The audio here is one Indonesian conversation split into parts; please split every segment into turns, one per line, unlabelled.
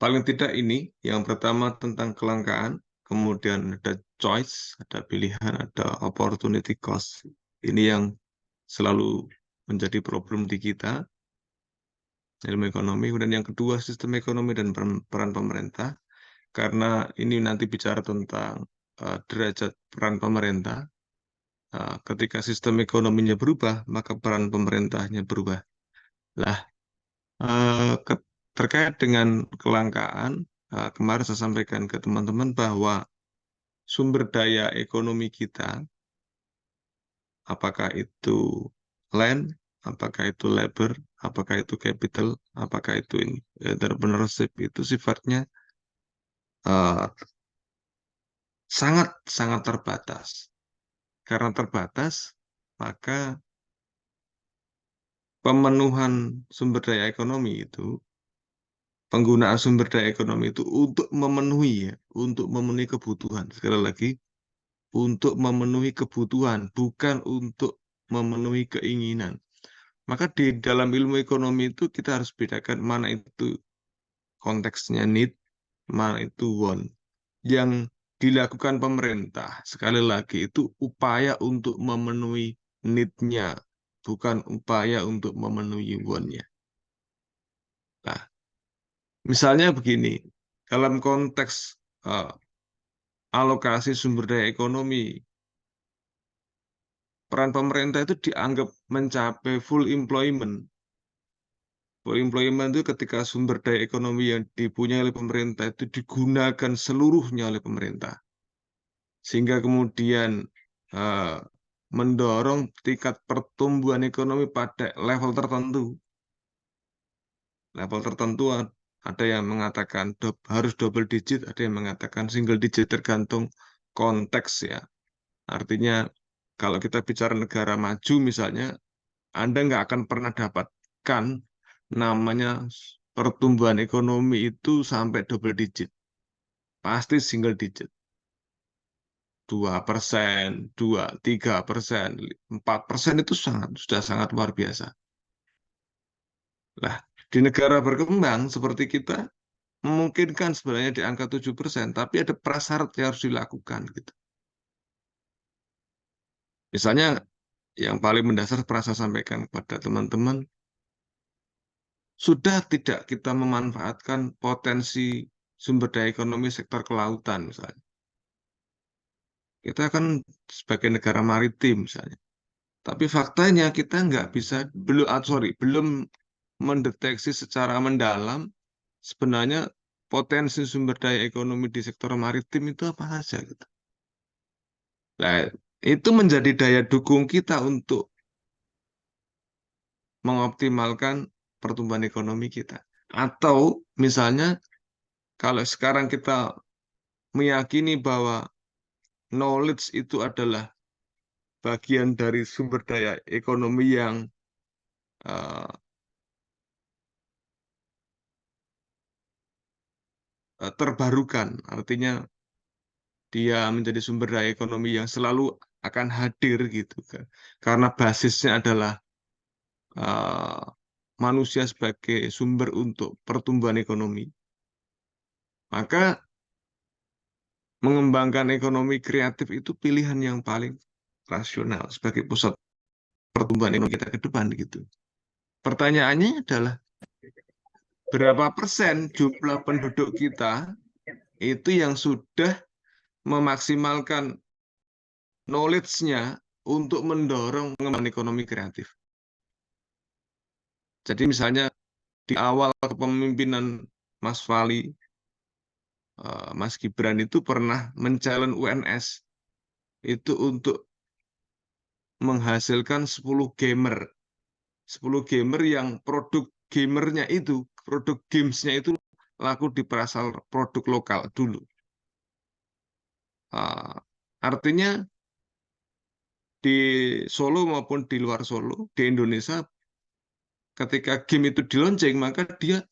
Paling tidak ini, yang pertama tentang kelangkaan, kemudian ada choice, ada pilihan, ada opportunity cost. Ini yang selalu menjadi problem di kita, ilmu ekonomi. Kemudian yang kedua, sistem ekonomi dan peran pemerintah. Karena ini nanti bicara tentang derajat peran pemerintah. Ketika sistem ekonominya berubah, maka peran pemerintahnya berubah. Lah, terkait dengan kelangkaan, kemarin saya sampaikan ke teman-teman bahwa sumber daya ekonomi kita, apakah itu land, apakah itu labor, apakah itu capital, apakah itu entrepreneurship, itu sifatnya sangat-sangat terbatas. Karena terbatas, maka pemenuhan sumber daya ekonomi itu, penggunaan sumber daya ekonomi itu untuk memenuhi kebutuhan. Sekali lagi, untuk memenuhi kebutuhan, bukan untuk memenuhi keinginan. Maka di dalam ilmu ekonomi itu kita harus bedakan mana itu konteksnya need, mana itu want. Yang dilakukan pemerintah, sekali lagi, itu upaya untuk memenuhi need-nya, bukan upaya untuk memenuhi want-nya. Nah, misalnya begini, dalam konteks alokasi sumber daya ekonomi, peran pemerintah itu dianggap mencapai full employment. Full employment itu ketika sumber daya ekonomi yang dipunyai oleh pemerintah itu digunakan seluruhnya oleh pemerintah. Sehingga kemudian mendorong tingkat pertumbuhan ekonomi pada level tertentu. Level tertentu ada yang mengatakan harus double digit, ada yang mengatakan single digit, tergantung konteks ya. Artinya kalau kita bicara negara maju misalnya, Anda nggak akan pernah dapatkan namanya pertumbuhan ekonomi itu sampai double digit. Pasti single digit. 2%, 2, 3%, 4% itu sudah sangat luar biasa. Nah, di negara berkembang seperti kita, memungkinkan sebenarnya di angka 7%, tapi ada prasyarat yang harus dilakukan. Gitu. Misalnya, yang paling mendasar pernah saya sampaikan kepada teman-teman, sudah tidak kita memanfaatkan potensi sumber daya ekonomi sektor kelautan misalnya. Kita kan sebagai negara maritim misalnya. Tapi faktanya kita nggak bisa, belum mendeteksi secara mendalam sebenarnya potensi sumber daya ekonomi di sektor maritim itu apa saja gitu. Nah, itu menjadi daya dukung kita untuk mengoptimalkan pertumbuhan ekonomi kita. Atau misalnya kalau sekarang kita meyakini bahwa knowledge itu adalah bagian dari sumber daya ekonomi yang uh, terbarukan, artinya dia menjadi sumber daya ekonomi yang selalu akan hadir gitu kan. Karena basisnya adalah uh, manusia sebagai sumber untuk pertumbuhan ekonomi. Maka mengembangkan ekonomi kreatif itu pilihan yang paling rasional sebagai pusat pertumbuhan ekonomi kita ke depan gitu. Pertanyaannya adalah berapa persen jumlah penduduk kita itu yang sudah memaksimalkan knowledge-nya untuk mendorong pengembangan ekonomi kreatif. Jadi misalnya di awal kepemimpinan Mas Fali, Mas Gibran itu pernah men-challenge UNS itu untuk menghasilkan 10 gamer. 10 gamer yang produk gamernya itu, produk gamesnya itu laku di pasar produk lokal dulu. Artinya di Solo maupun di luar Solo, di Indonesia, ketika game itu di launching, maka dia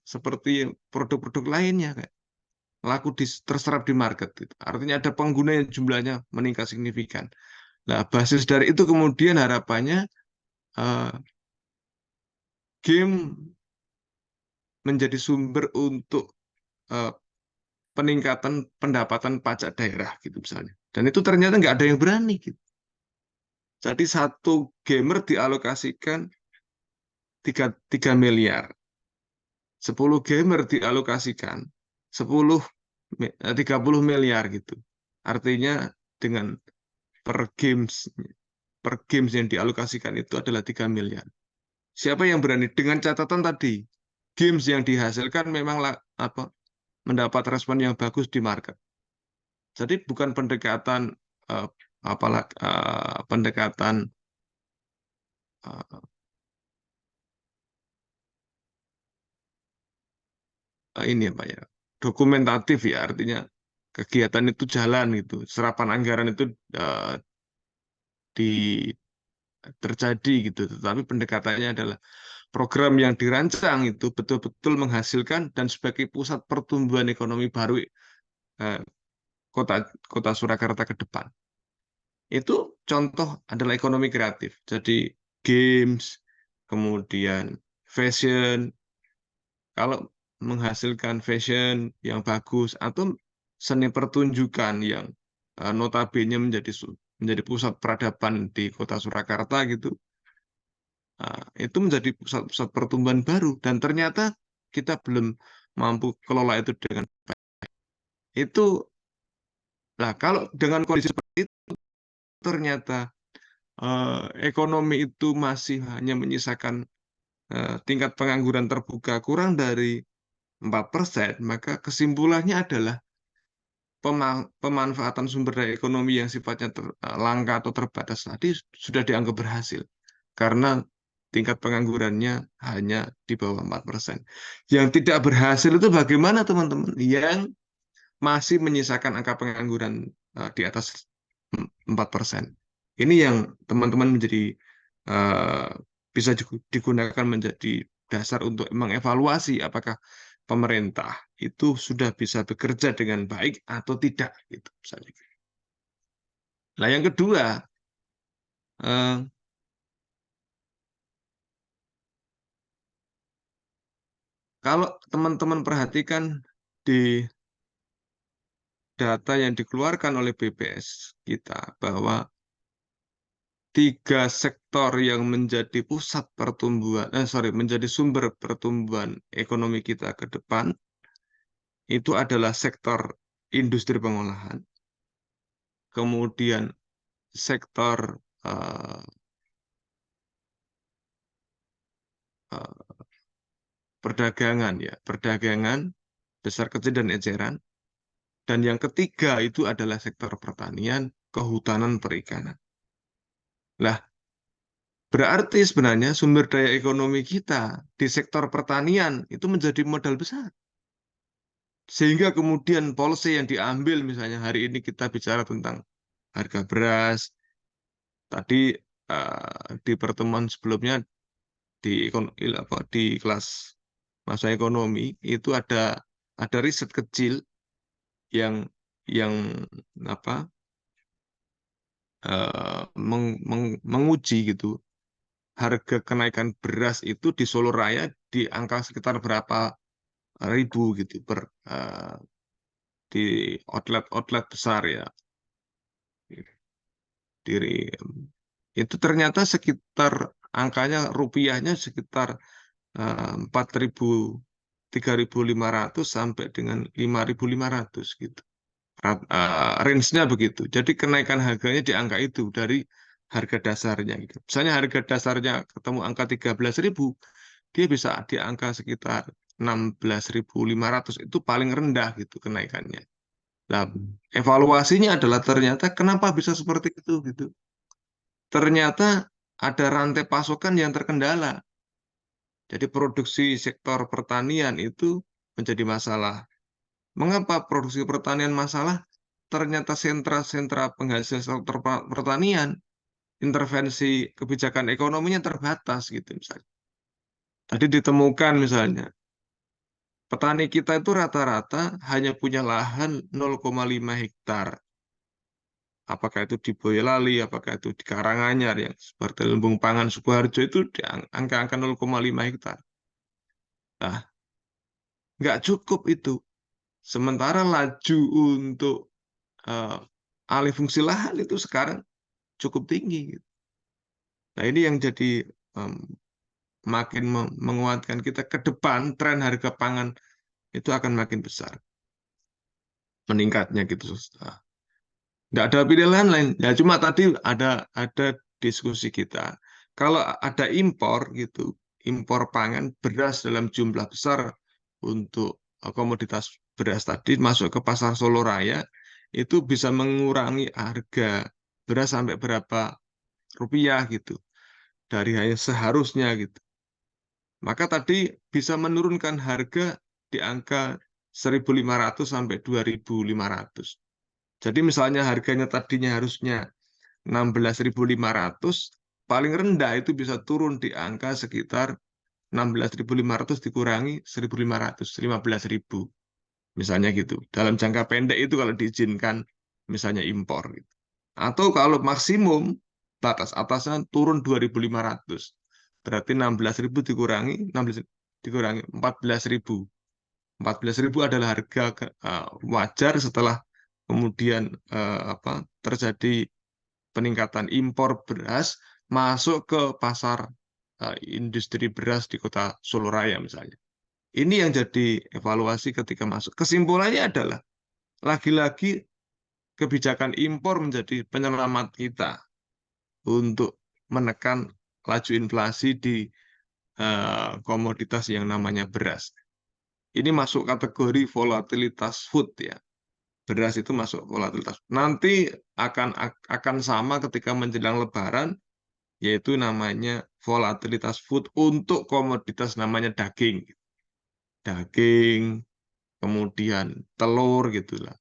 seperti produk-produk lainnya kayak laku terserap di market. Gitu. Artinya ada pengguna yang jumlahnya meningkat signifikan. Nah, basis dari itu kemudian harapannya game menjadi sumber untuk peningkatan pendapatan pajak daerah gitu misalnya. Dan itu ternyata nggak ada yang berani gitu. Jadi satu gamer dialokasikan 3 miliar. 10 gamer dialokasikan 30 miliar gitu. Artinya dengan per games yang dialokasikan itu adalah 3 miliar. Siapa yang berani? Dengan catatan tadi, games yang dihasilkan memang apa mendapat respon yang bagus di market. Jadi bukan pendekatan uh, pendekatan uh, ini apa ya dokumentatif ya, artinya kegiatan itu jalan gitu, serapan anggaran itu uh, di terjadi gitu. Tetapi pendekatannya adalah program yang dirancang itu betul-betul menghasilkan dan sebagai pusat pertumbuhan ekonomi baru uh, kota kota Surakarta ke depan. Itu contoh adalah ekonomi kreatif. Jadi games, kemudian fashion. Kalau menghasilkan fashion yang bagus atau seni pertunjukan yang notabene menjadi pusat peradaban di kota Surakarta gitu, itu menjadi pusat-pusat pertumbuhan baru. Dan ternyata kita belum mampu kelola itu dengan itu. Nah, kalau dengan kondisi seperti itu ternyata ekonomi itu masih hanya menyisakan tingkat pengangguran terbuka kurang dari 4%, maka kesimpulannya adalah pemanfaatan sumber daya ekonomi yang sifatnya langka atau terbatas tadi sudah dianggap berhasil. Karena tingkat penganggurannya hanya di bawah 4%. Yang tidak berhasil itu bagaimana teman-teman? Yang masih menyisakan angka pengangguran di atas 4%. Ini yang teman-teman menjadi eh, bisa digunakan menjadi dasar untuk mengevaluasi apakah pemerintah itu sudah bisa bekerja dengan baik atau tidak gitu misalnya. Nah, yang kedua, eh, kalau teman-teman perhatikan di data yang dikeluarkan oleh BPS kita bahwa 3 sektor yang menjadi pusat pertumbuhan, menjadi sumber pertumbuhan ekonomi kita ke depan itu adalah sektor industri pengolahan, kemudian sektor eh, eh, perdagangan ya, perdagangan besar kecil dan eceran, dan yang ketiga itu adalah sektor pertanian, kehutanan, perikanan. Lah, berarti sebenarnya sumber daya ekonomi kita di sektor pertanian itu menjadi modal besar. Sehingga kemudian policy yang diambil, misalnya hari ini kita bicara tentang harga beras, tadi di pertemuan sebelumnya di kelas masa ekonomi itu ada riset kecil yang yang apa menguji gitu harga kenaikan beras itu di Solo Raya di angka sekitar berapa ribu gitu eh, di outlet-outlet besar ya. Diri itu ternyata sekitar angkanya rupiahnya sekitar 4.000 3.500 sampai dengan 5.500 gitu. Range-nya begitu. Jadi kenaikan harganya di angka itu dari harga dasarnya gitu. Misalnya harga dasarnya ketemu angka 13.000, dia bisa di angka sekitar 16.500 itu paling rendah gitu kenaikannya. Nah, evaluasinya adalah ternyata kenapa bisa seperti itu gitu. Ternyata ada rantai pasokan yang terkendala. Jadi produksi sektor pertanian itu menjadi masalah. Mengapa produksi pertanian masalah? Ternyata sentra-sentra penghasil sektor pertanian, intervensi kebijakan ekonominya terbatas gitu misalnya. Tadi ditemukan misalnya, petani kita itu rata-rata hanya punya lahan 0,5 hektar. Apakah itu di Boyolali, apakah itu di Karanganyar, yang seperti Lumbung Pangan Sukoharjo itu di angka-angka 0,5 hektar. Nah, nggak cukup itu. Sementara laju untuk alih fungsi lahan itu sekarang cukup tinggi, gitu. Nah, ini yang jadi makin menguatkan kita ke depan, tren harga pangan itu akan makin besar meningkatnya, gitu. Nggak ada pilihan lain. Ya cuma tadi ada diskusi kita. Kalau ada impor gitu, impor pangan beras dalam jumlah besar untuk komoditas beras tadi masuk ke pasar Solo Raya, itu bisa mengurangi harga beras sampai berapa rupiah gitu dari hanya seharusnya gitu. Maka tadi bisa menurunkan harga di angka 1.500 sampai 2.500. Jadi misalnya harganya tadinya harusnya 16.500, paling rendah itu bisa turun di angka sekitar 16.500 dikurangi 1.500, 15.000. Misalnya gitu. Dalam jangka pendek itu kalau diizinkan misalnya impor gitu. Atau kalau maksimum batas atasnya turun 2.500. Berarti 16.000 dikurangi 16 dikurangi 14.000. 14.000 adalah harga wajar setelah kemudian terjadi peningkatan impor beras masuk ke pasar industri beras di kota Solo Raya misalnya. Ini yang jadi evaluasi ketika masuk. Kesimpulannya adalah lagi-lagi kebijakan impor menjadi penyelamat kita untuk menekan laju inflasi di komoditas yang namanya beras. Ini masuk kategori volatilitas food ya. Beras itu masuk volatilitas. Nanti akan sama ketika menjelang Lebaran, yaitu namanya volatilitas food untuk komoditas namanya daging. Daging, kemudian telur gitulah.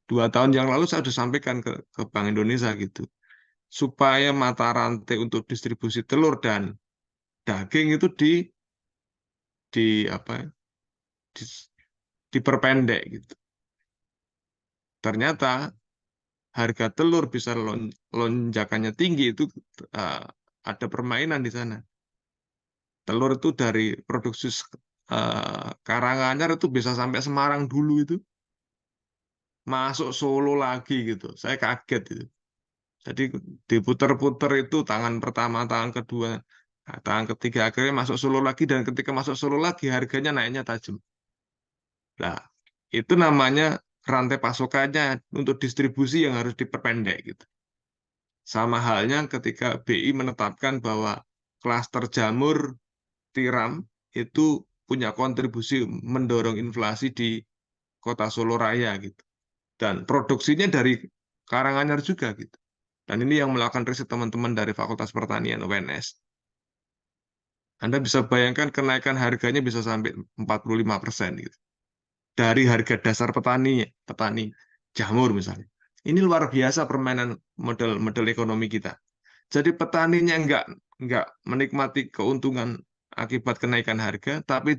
2 tahun yang lalu saya sudah sampaikan ke Bank Indonesia gitu. Supaya mata rantai untuk distribusi telur dan daging itu di apa di, diperpendek gitu. Ternyata harga telur bisa lonjakannya tinggi itu uh, ada permainan di sana. Telur itu dari produksi Karanganyar itu bisa sampai Semarang dulu itu masuk Solo lagi gitu. Saya kaget itu. Jadi diputer-puter itu tangan pertama, tangan kedua, nah, tangan ketiga akhirnya masuk Solo lagi dan ketika masuk Solo lagi harganya naiknya tajam. Nah, itu namanya rantai pasokannya untuk distribusi yang harus diperpendek gitu. Sama halnya ketika BI menetapkan bahwa klaster jamur tiram itu punya kontribusi mendorong inflasi di kota Solo Raya gitu. Dan produksinya dari Karanganyar juga gitu. Dan ini yang melakukan riset teman-teman dari Fakultas Pertanian UNS. Anda bisa bayangkan kenaikan harganya bisa sampai 45% gitu. Dari harga dasar petani jamur misalnya. Ini luar biasa permainan model ekonomi kita. Jadi petaninya nggak menikmati keuntungan akibat kenaikan harga, tapi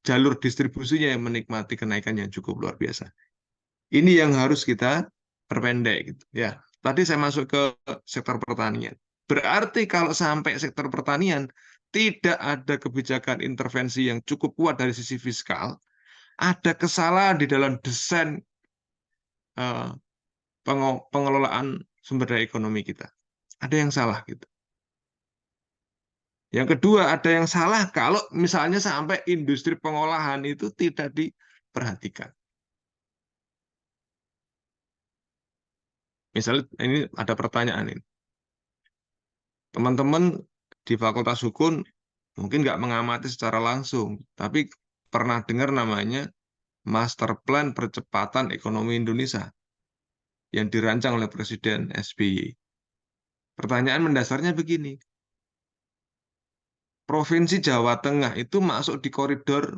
jalur distribusinya yang menikmati kenaikan yang cukup luar biasa. Ini yang harus kita perpendek gitu. Ya, tadi saya masuk ke sektor pertanian. Berarti kalau sampai sektor pertanian tidak ada kebijakan intervensi yang cukup kuat dari sisi fiskal, ada kesalahan di dalam desain eh, pengelolaan sumber daya ekonomi kita. Ada yang salah gitu. Yang kedua, ada yang salah kalau misalnya sampai industri pengolahan itu tidak diperhatikan. Misalnya ini ada pertanyaan ini. Teman-teman di Fakultas Hukum mungkin nggak mengamati secara langsung, tapi pernah dengar namanya Master Plan Percepatan Ekonomi Indonesia yang dirancang oleh Presiden SBY. Pertanyaan mendasarnya begini, Provinsi Jawa Tengah itu masuk di koridor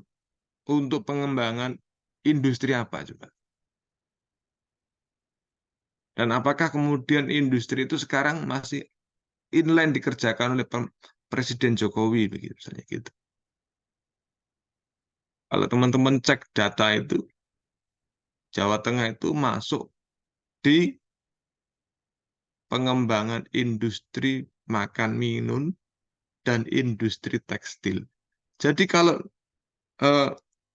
untuk pengembangan industri apa coba? Dan apakah kemudian industri itu sekarang masih inline dikerjakan oleh Presiden Jokowi begitu misalnya gitu. Kalau teman-teman cek data itu Jawa Tengah itu masuk di pengembangan industri makan minum dan industri tekstil. Jadi kalau eh,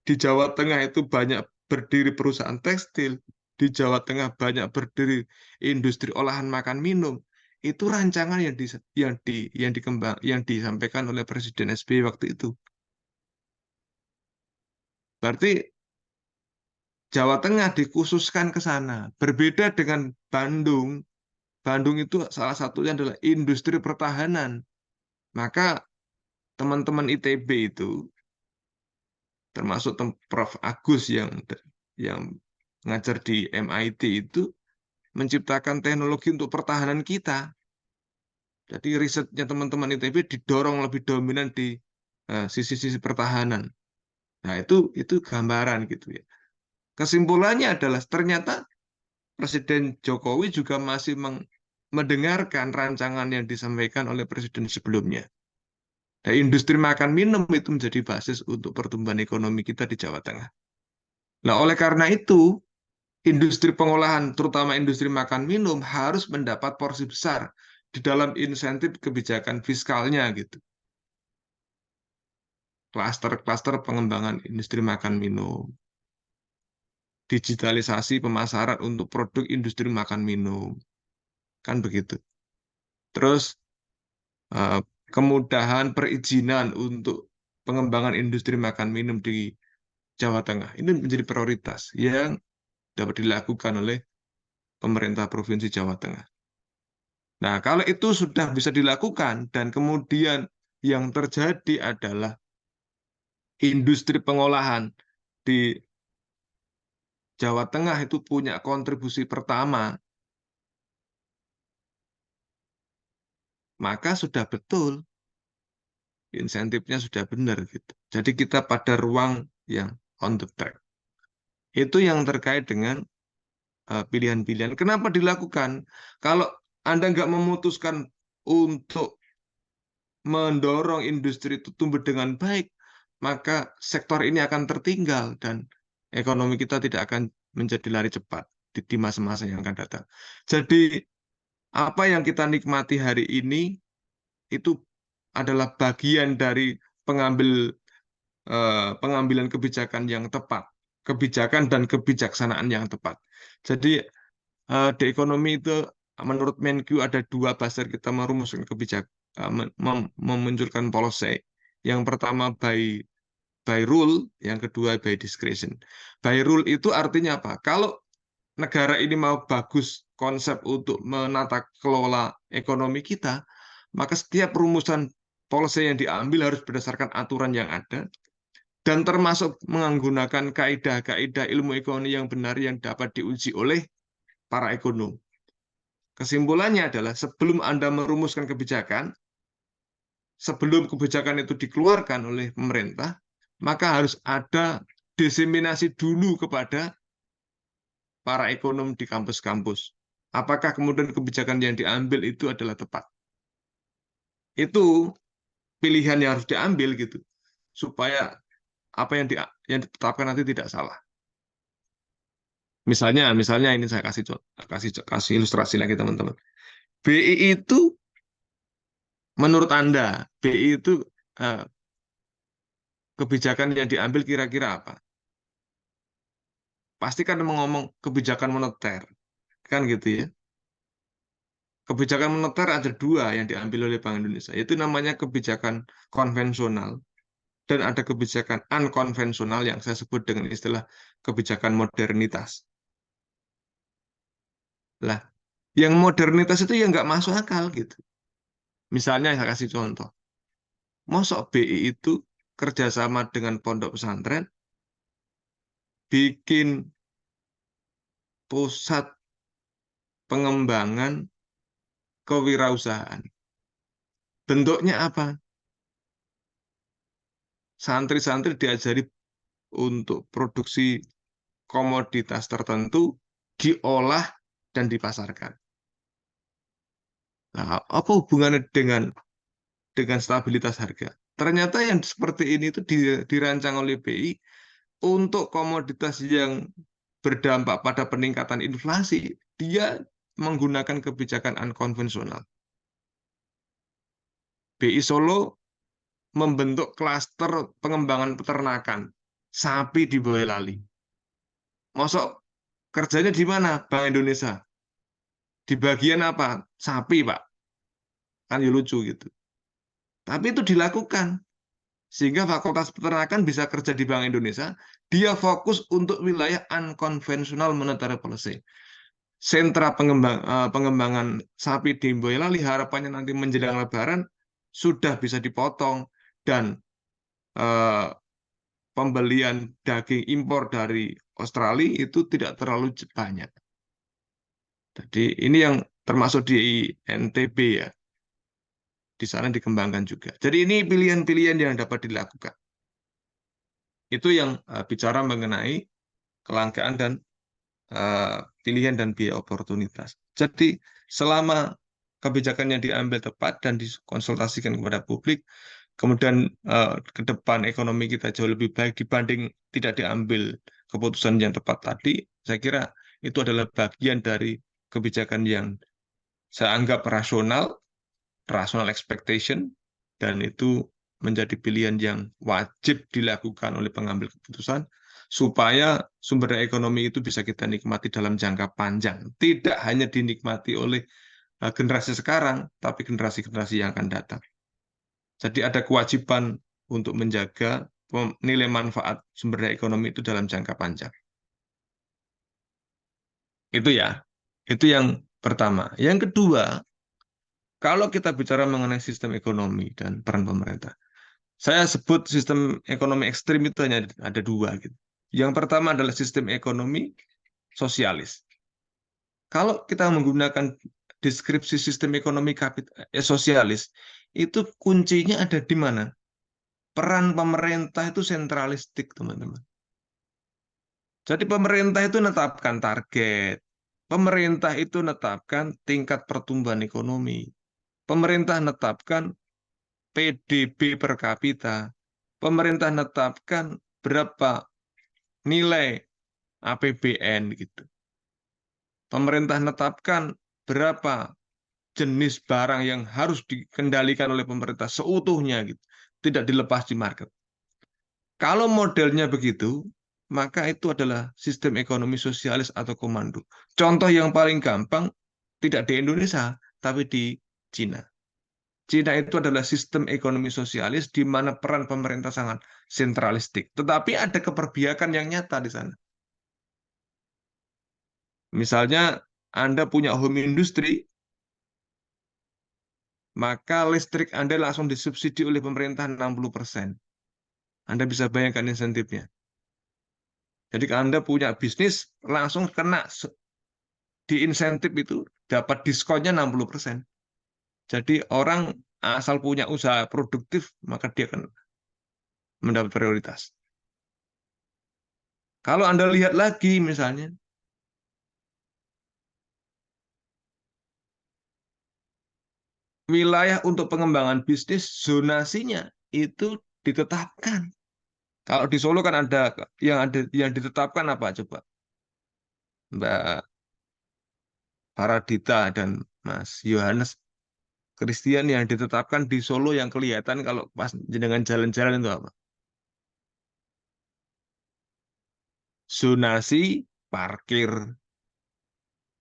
di Jawa Tengah itu banyak berdiri perusahaan tekstil, di Jawa Tengah banyak berdiri industri olahan makan minum. Itu rancangan yang disampaikan oleh Presiden SBY waktu itu. Berarti Jawa Tengah dikhususkan ke sana. Berbeda dengan Bandung. Bandung itu salah satunya adalah industri pertahanan. Maka teman-teman ITB itu, termasuk Prof. Agus yang ngajar di MIT itu, menciptakan teknologi untuk pertahanan kita. Jadi risetnya teman-teman ITB didorong lebih dominan di sisi-sisi pertahanan. Nah, itu gambaran gitu ya. Kesimpulannya adalah ternyata Presiden Jokowi juga masih mendengarkan rancangan yang disampaikan oleh presiden sebelumnya. Nah, industri makan minum itu menjadi basis untuk pertumbuhan ekonomi kita di Jawa Tengah. Nah, oleh karena itu, industri pengolahan, terutama industri makan minum, harus mendapat porsi besar di dalam insentif kebijakan fiskalnya gitu. Klaster-klaster pengembangan industri makan minum, digitalisasi pemasaran untuk produk industri makan minum, kan begitu. Terus eh, kemudahan perizinan untuk pengembangan industri makan minum di Jawa Tengah ini menjadi prioritas yang dapat dilakukan oleh pemerintah Provinsi Jawa Tengah. Nah, kalau itu sudah bisa dilakukan dan kemudian yang terjadi adalah industri pengolahan di Jawa Tengah itu punya kontribusi pertama, maka sudah betul insentifnya sudah benar gitu. Jadi kita pada ruang yang on the track. Itu yang terkait dengan pilihan-pilihan. Kenapa dilakukan? Kalau Anda nggak memutuskan untuk mendorong industri itu tumbuh dengan baik, maka sektor ini akan tertinggal dan ekonomi kita tidak akan menjadi lari cepat di masa-masa yang akan datang. Jadi apa yang kita nikmati hari ini itu adalah bagian dari pengambil pengambilan kebijakan yang tepat, kebijakan dan kebijaksanaan yang tepat. Jadi di ekonomi itu menurut Menkyu ada dua dasar kita merumuskan kebijakan, memunculkan policy. Yang pertama by rule, yang kedua by discretion. By rule itu artinya apa? Kalau negara ini mau bagus konsep untuk menata kelola ekonomi kita, maka setiap rumusan policy yang diambil harus berdasarkan aturan yang ada dan termasuk menggunakan kaidah-kaidah ilmu ekonomi yang benar yang dapat diuji oleh para ekonom. Kesimpulannya adalah sebelum Anda merumuskan kebijakan, sebelum kebijakan itu dikeluarkan oleh pemerintah, maka harus ada diseminasi dulu kepada para ekonom di kampus-kampus. Apakah kemudian kebijakan yang diambil itu adalah tepat? Itu pilihan yang harus diambil gitu, supaya apa yang ditetapkan nanti tidak salah. Misalnya ini saya kasih ilustrasi lagi teman-teman. BI itu menurut Anda, BI itu eh, kebijakan yang diambil kira-kira apa? Pasti kan ngomong kebijakan moneter, kan gitu ya. Kebijakan moneter ada dua yang diambil oleh Bank Indonesia, itu namanya kebijakan konvensional dan ada kebijakan unkonvensional yang saya sebut dengan istilah kebijakan modernitas. Lah, yang modernitas itu yang nggak masuk akal gitu. Misalnya saya kasih contoh, mosok BI itu kerjasama dengan pondok pesantren, bikin pusat pengembangan kewirausahaan. Bentuknya apa? Santri-santri diajari untuk produksi komoditas tertentu, diolah dan dipasarkan. Nah, apa hubungannya dengan stabilitas harga? Ternyata yang seperti ini itu dirancang oleh BI untuk komoditas yang berdampak pada peningkatan inflasi. Dia menggunakan kebijakan unkonvensional. BI Solo membentuk klaster pengembangan peternakan sapi di Boyolali. Mosok kerjanya di mana? Bank Indonesia. Di bagian apa? Sapi, Pak. Kan ya lucu gitu. Tapi itu dilakukan. Sehingga Fakultas Peternakan bisa kerja di Bank Indonesia, dia fokus untuk wilayah unconventional monetary policy. Sentra pengembangan sapi di Boyolali harapannya nanti menjelang Lebaran sudah bisa dipotong dan eh, pembelian daging impor dari Australia itu tidak terlalu banyak. Jadi ini yang termasuk di NTB ya, di sana dikembangkan juga. Jadi ini pilihan-pilihan yang dapat dilakukan. Itu yang bicara mengenai kelangkaan dan pilihan dan biaya oportunitas. Jadi selama kebijakan yang diambil tepat dan dikonsultasikan kepada publik, kemudian ke depan ekonomi kita jauh lebih baik dibanding tidak diambil keputusan yang tepat tadi, saya kira itu adalah bagian dari kebijakan yang saya anggap rasional, rational expectation, dan itu menjadi pilihan yang wajib dilakukan oleh pengambil keputusan supaya sumber daya ekonomi itu bisa kita nikmati dalam jangka panjang. Tidak hanya dinikmati oleh generasi sekarang, tapi generasi-generasi yang akan datang. Jadi ada kewajiban untuk menjaga nilai manfaat sumber daya ekonomi itu dalam jangka panjang. Itu ya, itu yang pertama. Yang kedua, kalau kita bicara mengenai sistem ekonomi dan peran pemerintah, saya sebut sistem ekonomi ekstrim itu hanya ada dua gitu. Yang pertama adalah sistem ekonomi sosialis. Kalau kita menggunakan deskripsi sistem ekonomi sosialis, itu kuncinya ada di mana? Peran pemerintah itu sentralistik, teman-teman. Jadi pemerintah itu menetapkan target, pemerintah itu menetapkan tingkat pertumbuhan ekonomi, pemerintah menetapkan PDB per kapita, pemerintah menetapkan berapa nilai APBN gitu. Pemerintah menetapkan berapa jenis barang yang harus dikendalikan oleh pemerintah seutuhnya gitu, tidak dilepas di market. Kalau modelnya begitu, maka itu adalah sistem ekonomi sosialis atau komando. Contoh yang paling gampang tidak di Indonesia, tapi di Cina. Cina itu adalah sistem ekonomi sosialis di mana peran pemerintah sangat sentralistik. Tetapi ada keperbiakan yang nyata di sana. Misalnya Anda punya home industry, maka listrik Anda langsung disubsidi oleh pemerintah 60%. Anda bisa bayangkan insentifnya. Jadi kalau Anda punya bisnis, langsung kena di insentif itu dapat diskonnya 60%. Jadi orang asal punya usaha produktif, maka dia akan mendapat prioritas. Kalau Anda lihat lagi misalnya, wilayah untuk pengembangan bisnis, zonasinya itu ditetapkan. Kalau di Solo kan ada yang ditetapkan apa coba? Mbak Paradita dan Mas Yohanes Christian yang ditetapkan di Solo yang kelihatan kalau pas dengan jalan-jalan itu apa? Zonasi parkir.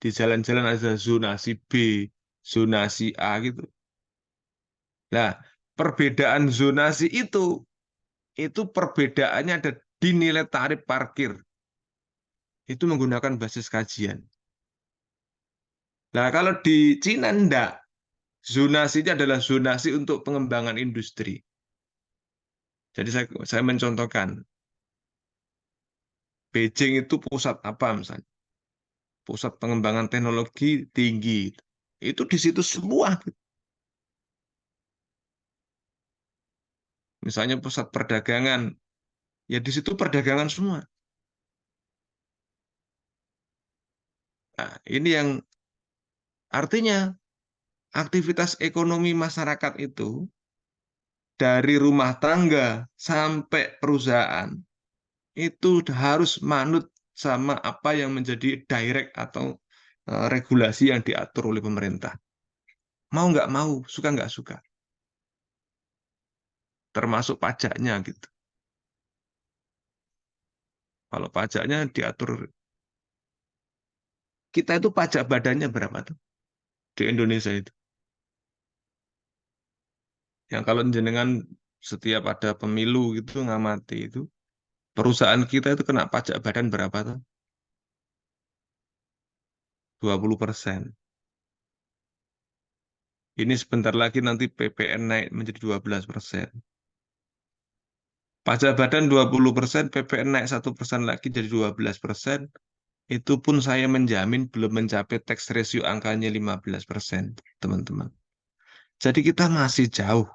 Di jalan-jalan ada zonasi B, zonasi A gitu. Nah, perbedaan zonasi itu perbedaannya ada di nilai tarif parkir. Itu menggunakan basis kajian. Nah, kalau di Cina enggak. Zonasinya adalah zonasi untuk pengembangan industri. Jadi saya mencontohkan, Beijing itu pusat apa misalnya? Pusat pengembangan teknologi tinggi. Itu di situ semua. Misalnya pusat perdagangan, ya di situ perdagangan semua. Nah, ini yang artinya aktivitas ekonomi masyarakat itu dari rumah tangga sampai perusahaan itu harus manut sama apa yang menjadi direct atau regulasi yang diatur oleh pemerintah. Mau nggak mau, suka nggak suka, termasuk pajaknya gitu. Kalau pajaknya diatur, kita itu pajak badannya berapa tuh di Indonesia itu? Yang kalau jenengan setiap ada pemilu gitu ngamati itu, perusahaan kita itu kena pajak badan berapa tuh? 20%. Ini sebentar lagi nanti PPN naik menjadi 12%. Pajak badan 20%, PPN naik 1% lagi jadi 12%. Itu pun saya menjamin belum mencapai tax ratio angkanya 15%, teman-teman. Jadi kita masih jauh,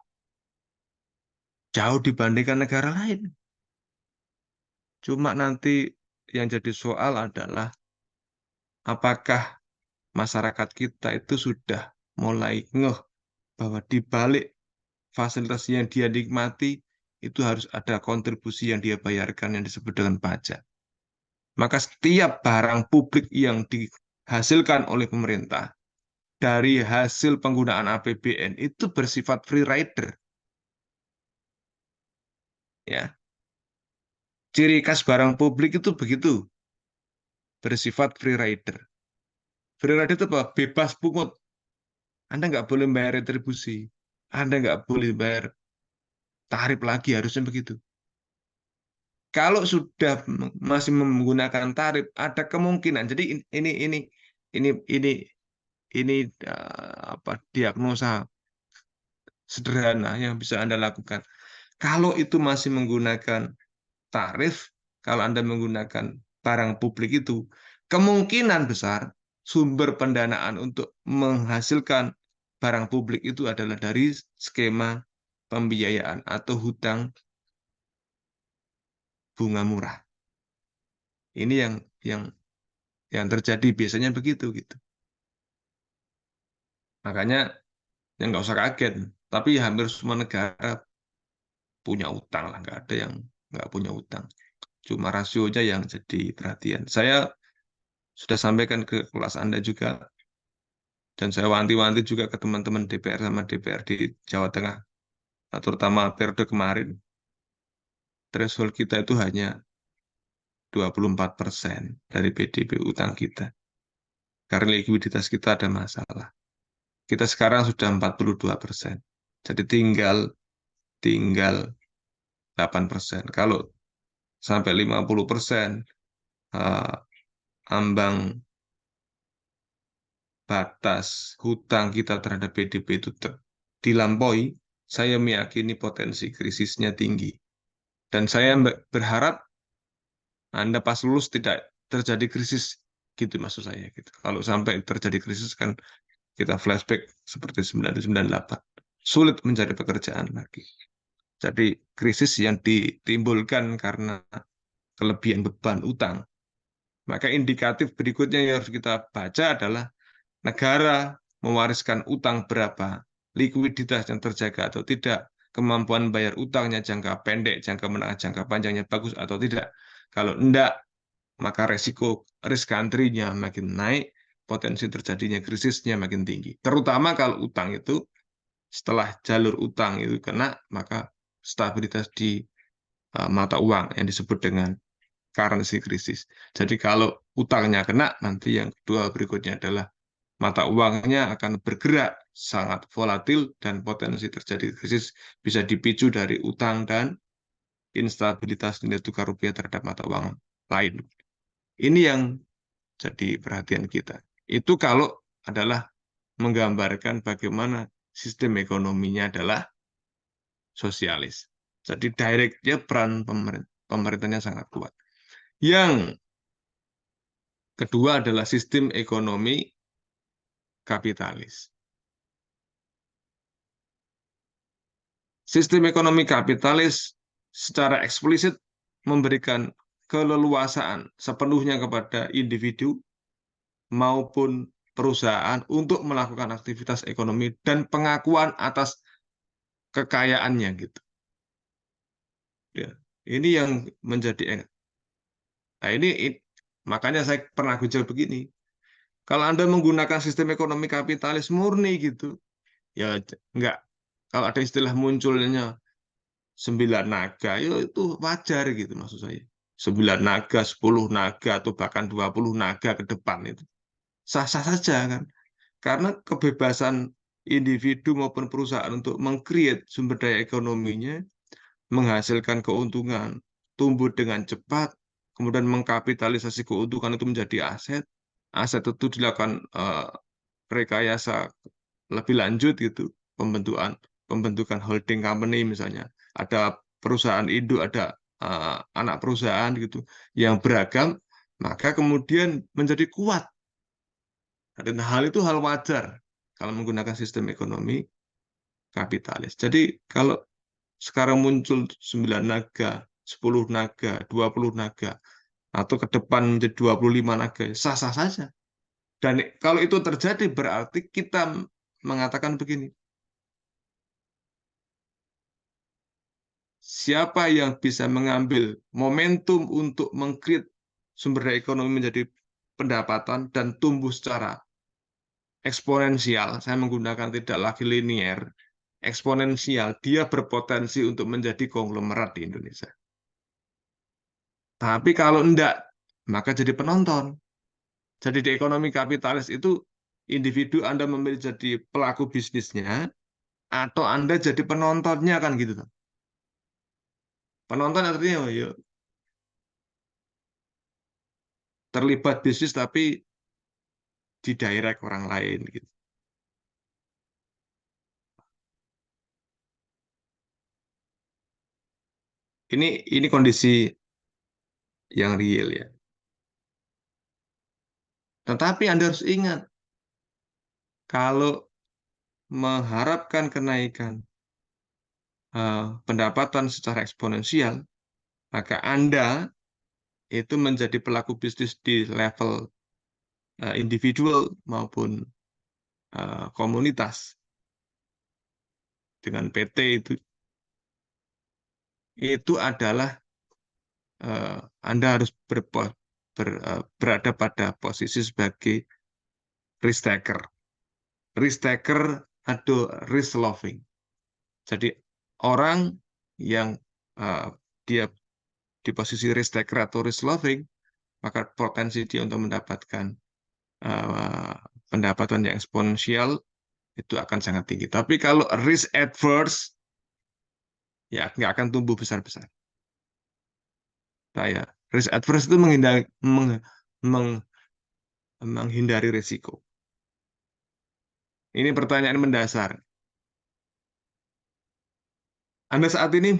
jauh dibandingkan negara lain. Cuma nanti yang jadi soal adalah apakah masyarakat kita itu sudah mulai ngeh bahwa di balik fasilitas yang dia nikmati itu harus ada kontribusi yang dia bayarkan yang disebut dengan pajak. Maka setiap barang publik yang dihasilkan oleh pemerintah dari hasil penggunaan APBN itu bersifat free rider. Ya, ciri khas barang publik itu begitu, bersifat free rider. Free rider itu apa? Bebas pungut. Anda nggak boleh bayar retribusi. Anda nggak boleh bayar tarif lagi, harusnya begitu. Kalau sudah masih menggunakan tarif, ada kemungkinan. Jadi ini ini ini apa diagnosa sederhana yang bisa Anda lakukan. Kalau itu masih menggunakan tarif, kalau Anda menggunakan barang publik itu, kemungkinan besar sumber pendanaan untuk menghasilkan barang publik itu adalah dari skema pembiayaan atau hutang bunga murah. Ini yang yang terjadi biasanya begitu gitu. Makanya yang nggak usah kaget. Tapi hampir semua negara punya utang lah, nggak ada yang nggak punya utang. Cuma rasionya yang jadi perhatian. Saya sudah sampaikan ke kelas Anda juga, dan saya wanti-wanti juga ke teman-teman DPR sama DPR di Jawa Tengah, terutama periode kemarin, threshold kita itu hanya 24% dari PDB utang kita. Karena likuiditas kita ada masalah. Kita sekarang sudah 42%. Jadi tinggal tinggal 8%. Kalau sampai 50%, eh, ambang batas hutang kita terhadap PDB itu dilampaui, saya meyakini potensi krisisnya tinggi. Dan saya berharap Anda pas lulus tidak terjadi krisis, gitu maksud saya. Gitu. Kalau sampai terjadi krisis kan kita flashback seperti 1998. Sulit mencari pekerjaan lagi. Jadi krisis yang ditimbulkan karena kelebihan beban utang. Maka indikatif berikutnya yang harus kita baca adalah negara mewariskan utang berapa, likuiditas yang terjaga atau tidak, kemampuan bayar utangnya jangka pendek, jangka menengah, jangka panjangnya bagus atau tidak. Kalau enggak, maka resiko risk country-nya makin naik, potensi terjadinya krisisnya makin tinggi. Terutama kalau utang itu, setelah jalur utang itu kena, maka stabilitas di mata uang yang disebut dengan currency krisis. Jadi kalau utangnya kena, nanti yang kedua berikutnya adalah mata uangnya akan bergerak sangat volatil dan potensi terjadi krisis bisa dipicu dari utang dan instabilitas nilai tukar rupiah terhadap mata uang lain. Ini yang jadi perhatian kita. Itu kalau adalah menggambarkan bagaimana sistem ekonominya adalah sosialis. Jadi directnya peran pemerintahnya sangat kuat. Yang kedua adalah sistem ekonomi kapitalis. Sistem ekonomi kapitalis secara eksplisit memberikan keleluasaan sepenuhnya kepada individu maupun perusahaan untuk melakukan aktivitas ekonomi dan pengakuan atas kekayaannya gitu. Ya. Ini yang menjadi nah ini makanya saya pernah gujal begini. Kalau Anda menggunakan sistem ekonomi kapitalis murni gitu, ya enggak. Kalau ada istilah munculnya 9 naga, ya itu wajar gitu maksud saya. 9 naga, 10 naga, atau bahkan 20 naga ke depan itu. Sah-sah saja kan. Karena kebebasan individu maupun perusahaan untuk meng-create sumber daya ekonominya, menghasilkan keuntungan, tumbuh dengan cepat, kemudian mengkapitalisasi keuntungan itu menjadi aset. Aset itu dilakukan rekayasa lebih lanjut gitu, pembentukan pembentukan holding company misalnya. Ada perusahaan induk, ada anak perusahaan gitu yang beragam, maka kemudian menjadi kuat. Dan hal itu hal wajar kalau menggunakan sistem ekonomi kapitalis. Jadi kalau sekarang muncul 9 naga, 10 naga, 20 naga, atau ke depan menjadi 25 naga, sah-sah saja. Dan kalau itu terjadi berarti kita mengatakan begini, siapa yang bisa mengambil momentum untuk mengcreate sumber daya ekonomi menjadi pendapatan dan tumbuh secara eksponensial, saya menggunakan tidak lagi linier, eksponensial, dia berpotensi untuk menjadi konglomerat di Indonesia. Tapi kalau enggak, maka jadi penonton. Jadi di ekonomi kapitalis itu individu Anda memilih jadi pelaku bisnisnya atau Anda jadi penontonnya kan gitu. Penonton artinya oh, yuk, terlibat bisnis tapi di direct orang lain gitu. Ini kondisi yang real ya. Tetapi Anda harus ingat kalau mengharapkan kenaikan pendapatan secara eksponensial, maka Anda itu menjadi pelaku bisnis di level individual maupun komunitas dengan PT itu adalah Anda harus berada pada posisi sebagai risk taker. Risk taker atau risk loving. Jadi orang yang dia di posisi risk taker atau risk loving, maka potensi dia untuk mendapatkan uh, pendapatan yang eksponensial itu akan sangat tinggi. Tapi kalau risk adverse, ya nggak akan tumbuh besar-besar. Nah, ya, risk adverse itu meng- menghindari risiko. Ini pertanyaan mendasar. Anda saat ini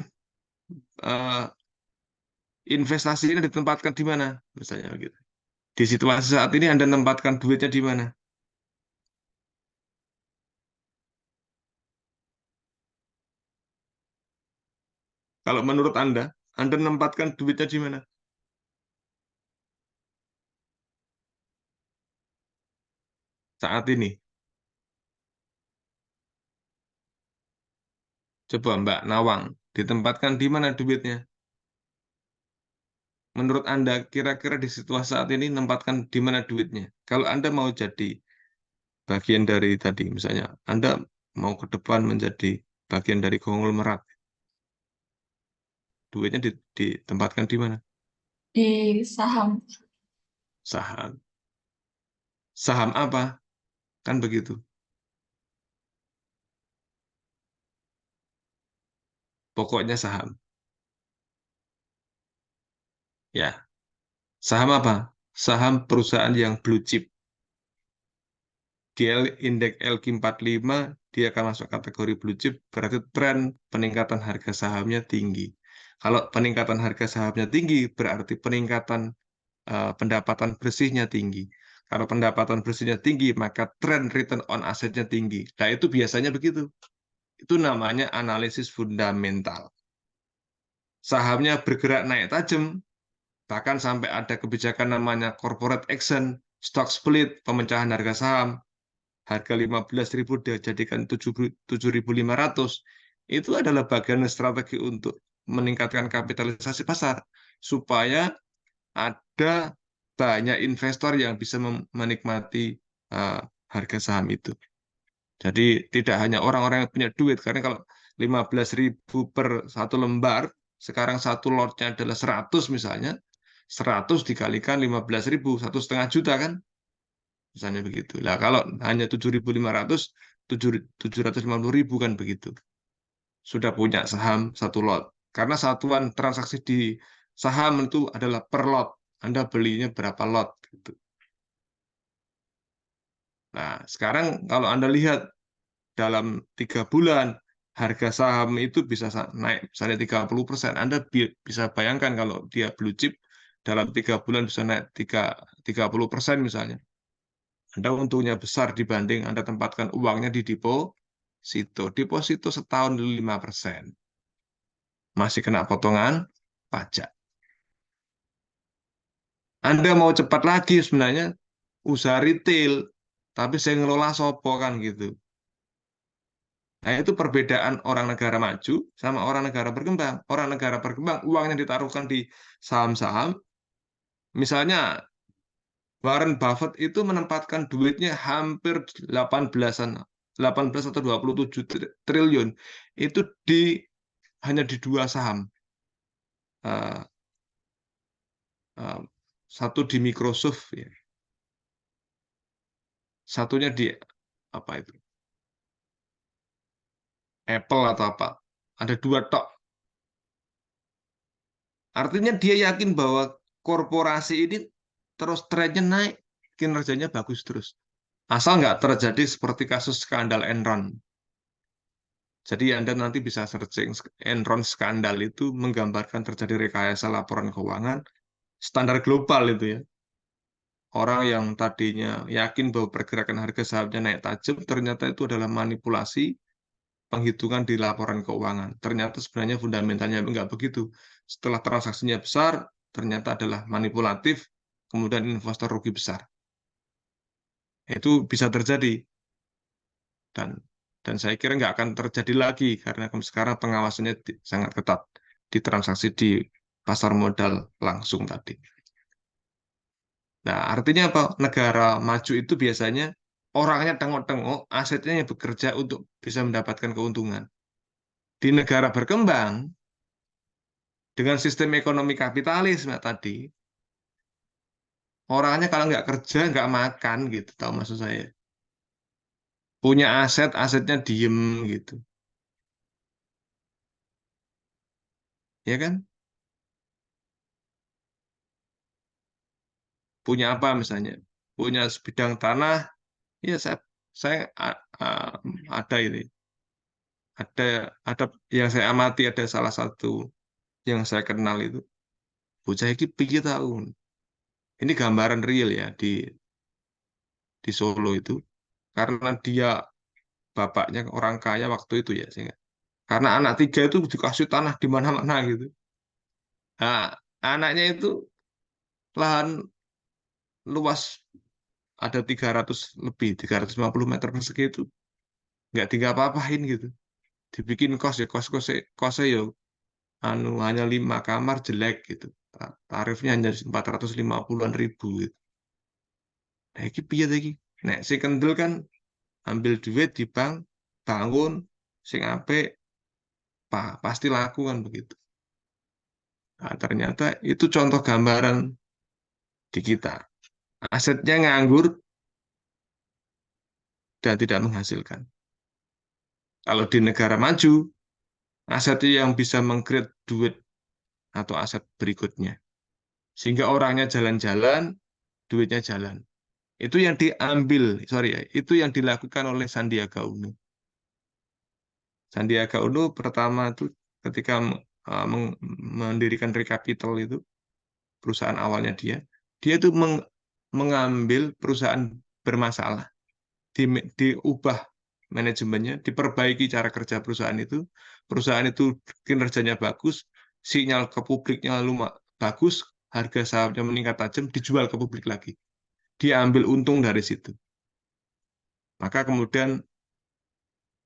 uh, investasinya ditempatkan di mana? Misalnya begitu. Di situasi saat ini Anda menempatkan duitnya di mana? Kalau menurut Anda menempatkan duitnya di mana? Saat ini. Coba Mbak Nawang, ditempatkan di mana duitnya? Menurut Anda, kira-kira di situasi saat ini menempatkan di mana duitnya? Kalau Anda mau jadi bagian dari tadi, misalnya Anda mau ke depan menjadi bagian dari konglomerat, duitnya ditempatkan di mana?
Di saham.
Saham. Saham apa? Kan begitu. Pokoknya saham. Ya, saham apa? Saham perusahaan yang blue chip. Di indeks LQ45 dia akan masuk kategori blue chip, berarti tren peningkatan harga sahamnya tinggi. Kalau peningkatan harga sahamnya tinggi, berarti peningkatan pendapatan bersihnya tinggi. Kalau pendapatan bersihnya tinggi, maka tren return on assetnya tinggi. Nah, itu biasanya begitu. Itu namanya analisis fundamental. Sahamnya bergerak naik tajam, bahkan sampai ada kebijakan namanya corporate action, stock split, pemecahan harga saham, harga 15.000 dijadikan 7.500. Itu adalah bagian strategi untuk meningkatkan kapitalisasi pasar supaya ada banyak investor yang bisa menikmati uh, harga saham itu. Jadi tidak hanya orang-orang yang punya duit, karena kalau 15.000 per satu lembar, sekarang satu lotnya adalah 100 misalnya, 100 dikalikan 15.000, 1,5 juta kan? Misalnya begitu. Nah, kalau hanya 7.500, 750.000 kan begitu. Sudah punya saham satu lot. Karena satuan transaksi di saham itu adalah per lot. Anda belinya berapa lot gitu. Nah, sekarang kalau Anda lihat dalam 3 bulan harga saham itu bisa naik misalnya 30%. Anda bisa bayangkan kalau dia blue chip dalam 3 bulan bisa naik 30% misalnya. Anda untungnya besar dibanding Anda tempatkan uangnya di deposito. Deposito setahun 5%. Masih kena potongan pajak. Anda mau cepat lagi sebenarnya usaha retail, tapi saya ngelola sopo kan gitu. Nah, itu perbedaan orang negara maju sama orang negara berkembang. Orang negara berkembang, uangnya ditaruhkan di saham-saham. Misalnya, Warren Buffett itu menempatkan duitnya hampir 18 atau 27 triliun. Itu hanya di 2 saham. Eh, eh, satu di Microsoft, ya. Satunya di apa itu? Apple atau apa. Ada 2 tok. Artinya dia yakin bahwa korporasi ini terus trennya naik, kinerjanya bagus terus. Asal nggak terjadi seperti kasus skandal Enron. Jadi Anda nanti bisa searching Enron skandal itu menggambarkan terjadi rekayasa laporan keuangan standar global itu ya. Orang yang tadinya yakin bahwa pergerakan harga sahamnya naik tajam, ternyata itu adalah manipulasi penghitungan di laporan keuangan. Ternyata sebenarnya fundamentalnya enggak begitu. Setelah transaksinya besar, ternyata adalah manipulatif, kemudian investor rugi besar. Itu bisa terjadi. Dan dan saya kira nggak akan terjadi lagi karena sekarang pengawasannya sangat ketat di transaksi di pasar modal langsung tadi. Nah, artinya apa? Negara maju itu biasanya orangnya tengok-tengok, asetnya yang bekerja untuk bisa mendapatkan keuntungan. Di negara berkembang, dengan sistem ekonomi kapitalis tadi, orangnya kalau nggak kerja, nggak makan gitu, tahu maksud saya. Punya aset, asetnya diem gitu. Ya kan? Punya apa misalnya? Punya sebidang tanah, ya saya ada ini. Ada yang saya amati, ada salah satu yang saya kenal itu. Bocah ini 3 tahun. Ini gambaran real ya di Solo itu. Karena dia bapaknya orang kaya waktu itu ya. Karena anak 3 itu dikasih tanah di mana-mana gitu. Nah, anaknya itu lahan luas ada 300 lebih, 350 meter persegi itu nggak tinggal apa-apain gitu. Dibikin kos ya, kosnya ya hanya 5 kamar jelek gitu. Tarifnya hanya 450-an ribu gitu. Nah, ini piye lagi? Nek si kendel kan ambil duit di bank, bangun, sing apik, pasti laku kan begitu. Nah, ternyata itu contoh gambaran di kita. Asetnya nganggur dan tidak menghasilkan. Kalau di negara maju, asetnya yang bisa meng-create duit atau aset berikutnya. Sehingga orangnya jalan-jalan, duitnya jalan. Itu yang diambil, sorry ya, itu yang dilakukan oleh Sandiaga Uno. Sandiaga Uno pertama itu ketika mendirikan Rekapital itu, perusahaan awalnya dia itu mengambil perusahaan bermasalah, diubah manajemennya, diperbaiki cara kerja perusahaan itu kinerjanya bagus, sinyal ke publiknya bagus, harga sahamnya meningkat tajam, dijual ke publik lagi. Dia ambil untung dari situ. Maka kemudian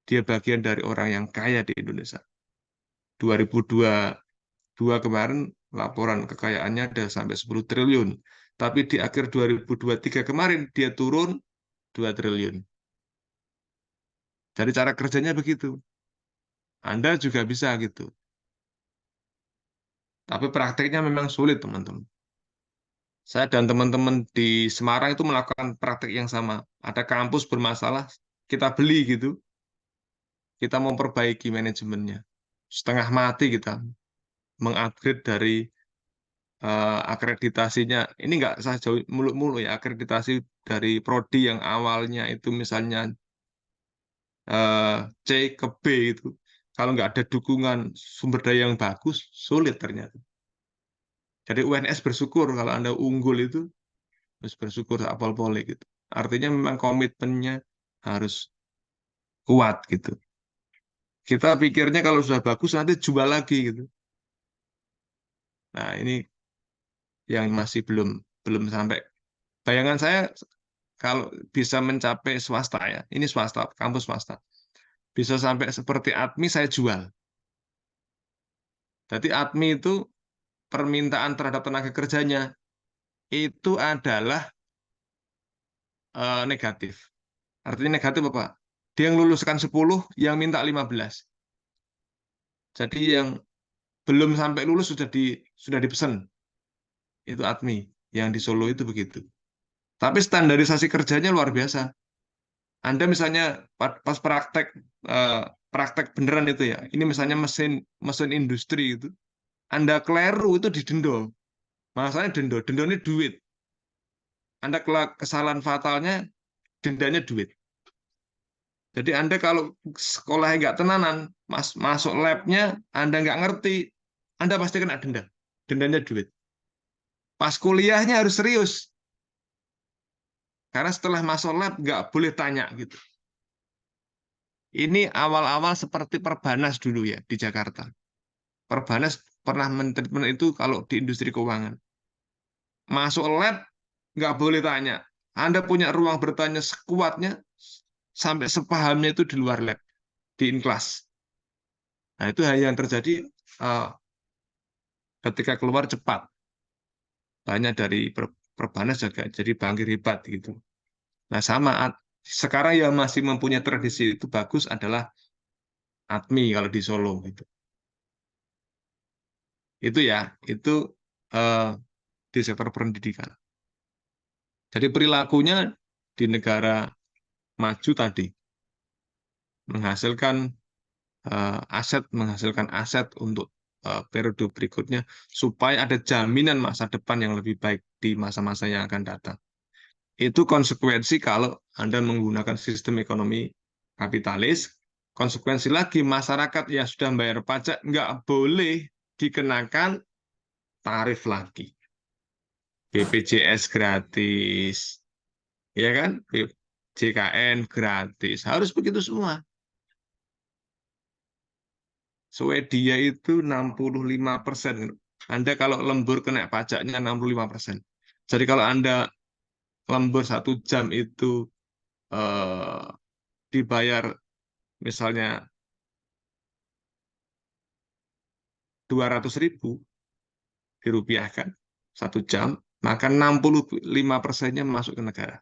dia bagian dari orang yang kaya di Indonesia. 2022 kemarin laporan kekayaannya ada sampai 10 triliun. Tapi di akhir 2023 kemarin dia turun 2 triliun. Jadi cara kerjanya begitu. Anda juga bisa gitu. Tapi prakteknya memang sulit, teman-teman. Saya dan teman-teman di Semarang itu melakukan praktek yang sama. Ada kampus bermasalah, kita beli gitu, kita memperbaiki manajemennya. Setengah mati kita mengupgrade dari akreditasinya. Ini nggak saya jauh mulu-mulu ya, akreditasi dari prodi yang awalnya itu misalnya eh, C ke B itu. Kalau nggak ada dukungan sumber daya yang bagus, sulit ternyata. Jadi UNS bersyukur kalau Anda unggul itu, harus bersyukur apal pole gitu. Artinya memang komitmennya harus kuat gitu. Kita pikirnya kalau sudah bagus nanti jual lagi gitu. Nah, ini yang masih belum belum sampai. Bayangan saya kalau bisa mencapai swasta ya, ini swasta, kampus swasta. Bisa sampai seperti ATMI saya jual. Jadi ATMI itu permintaan terhadap tenaga kerjanya itu adalah negatif. Artinya negatif apa? Dia yang luluskan 10, yang minta 15. Jadi yang belum sampai lulus sudah dipesan. Itu ATMI. Yang di Solo itu begitu. Tapi standarisasi kerjanya luar biasa. Anda misalnya pas praktek eh, praktek beneran itu ya. Ini misalnya mesin mesin industri itu. Anda keliru itu didenda. Masalahnya denda. Denda ini duit. Anda kesalahan fatalnya dendanya duit. Jadi Anda kalau sekolahnya nggak tenanan, masuk labnya Anda nggak ngerti, Anda pasti kena denda. Dendanya duit. Pas kuliahnya harus serius. Karena setelah masuk lab nggak boleh tanya gitu. Ini awal-awal seperti Perbanas dulu ya di Jakarta. Perbanas pernah mentreatment itu kalau di industri keuangan. Masuk lab nggak boleh tanya. Anda punya ruang bertanya sekuatnya sampai sepahamnya itu di luar lab, di in-class. Nah itu hanya yang terjadi uh, ketika keluar cepat. Banyak dari Perbanas juga jadi bangkir hebat gitu. Nah sama sekarang yang masih mempunyai tradisi itu bagus adalah ATMI kalau di Solo gitu. Itu ya, itu eh, di sektor pendidikan. Jadi perilakunya di negara maju tadi menghasilkan menghasilkan aset untuk periode berikutnya supaya ada jaminan masa depan yang lebih baik di masa-masa yang akan datang. Itu konsekuensi kalau Anda menggunakan sistem ekonomi kapitalis. Konsekuensi lagi masyarakat yang sudah bayar pajak nggak boleh dikenakan tarif lagi. BPJS gratis, ya kan? JKN gratis, harus begitu semua. Swedia itu 65%. Anda kalau lembur kena pajaknya 65%. Jadi kalau Anda lembur 1 jam itu eh, dibayar misalnya 200.000 dirupiahkan 1 jam, maka 65%-nya masuk ke negara.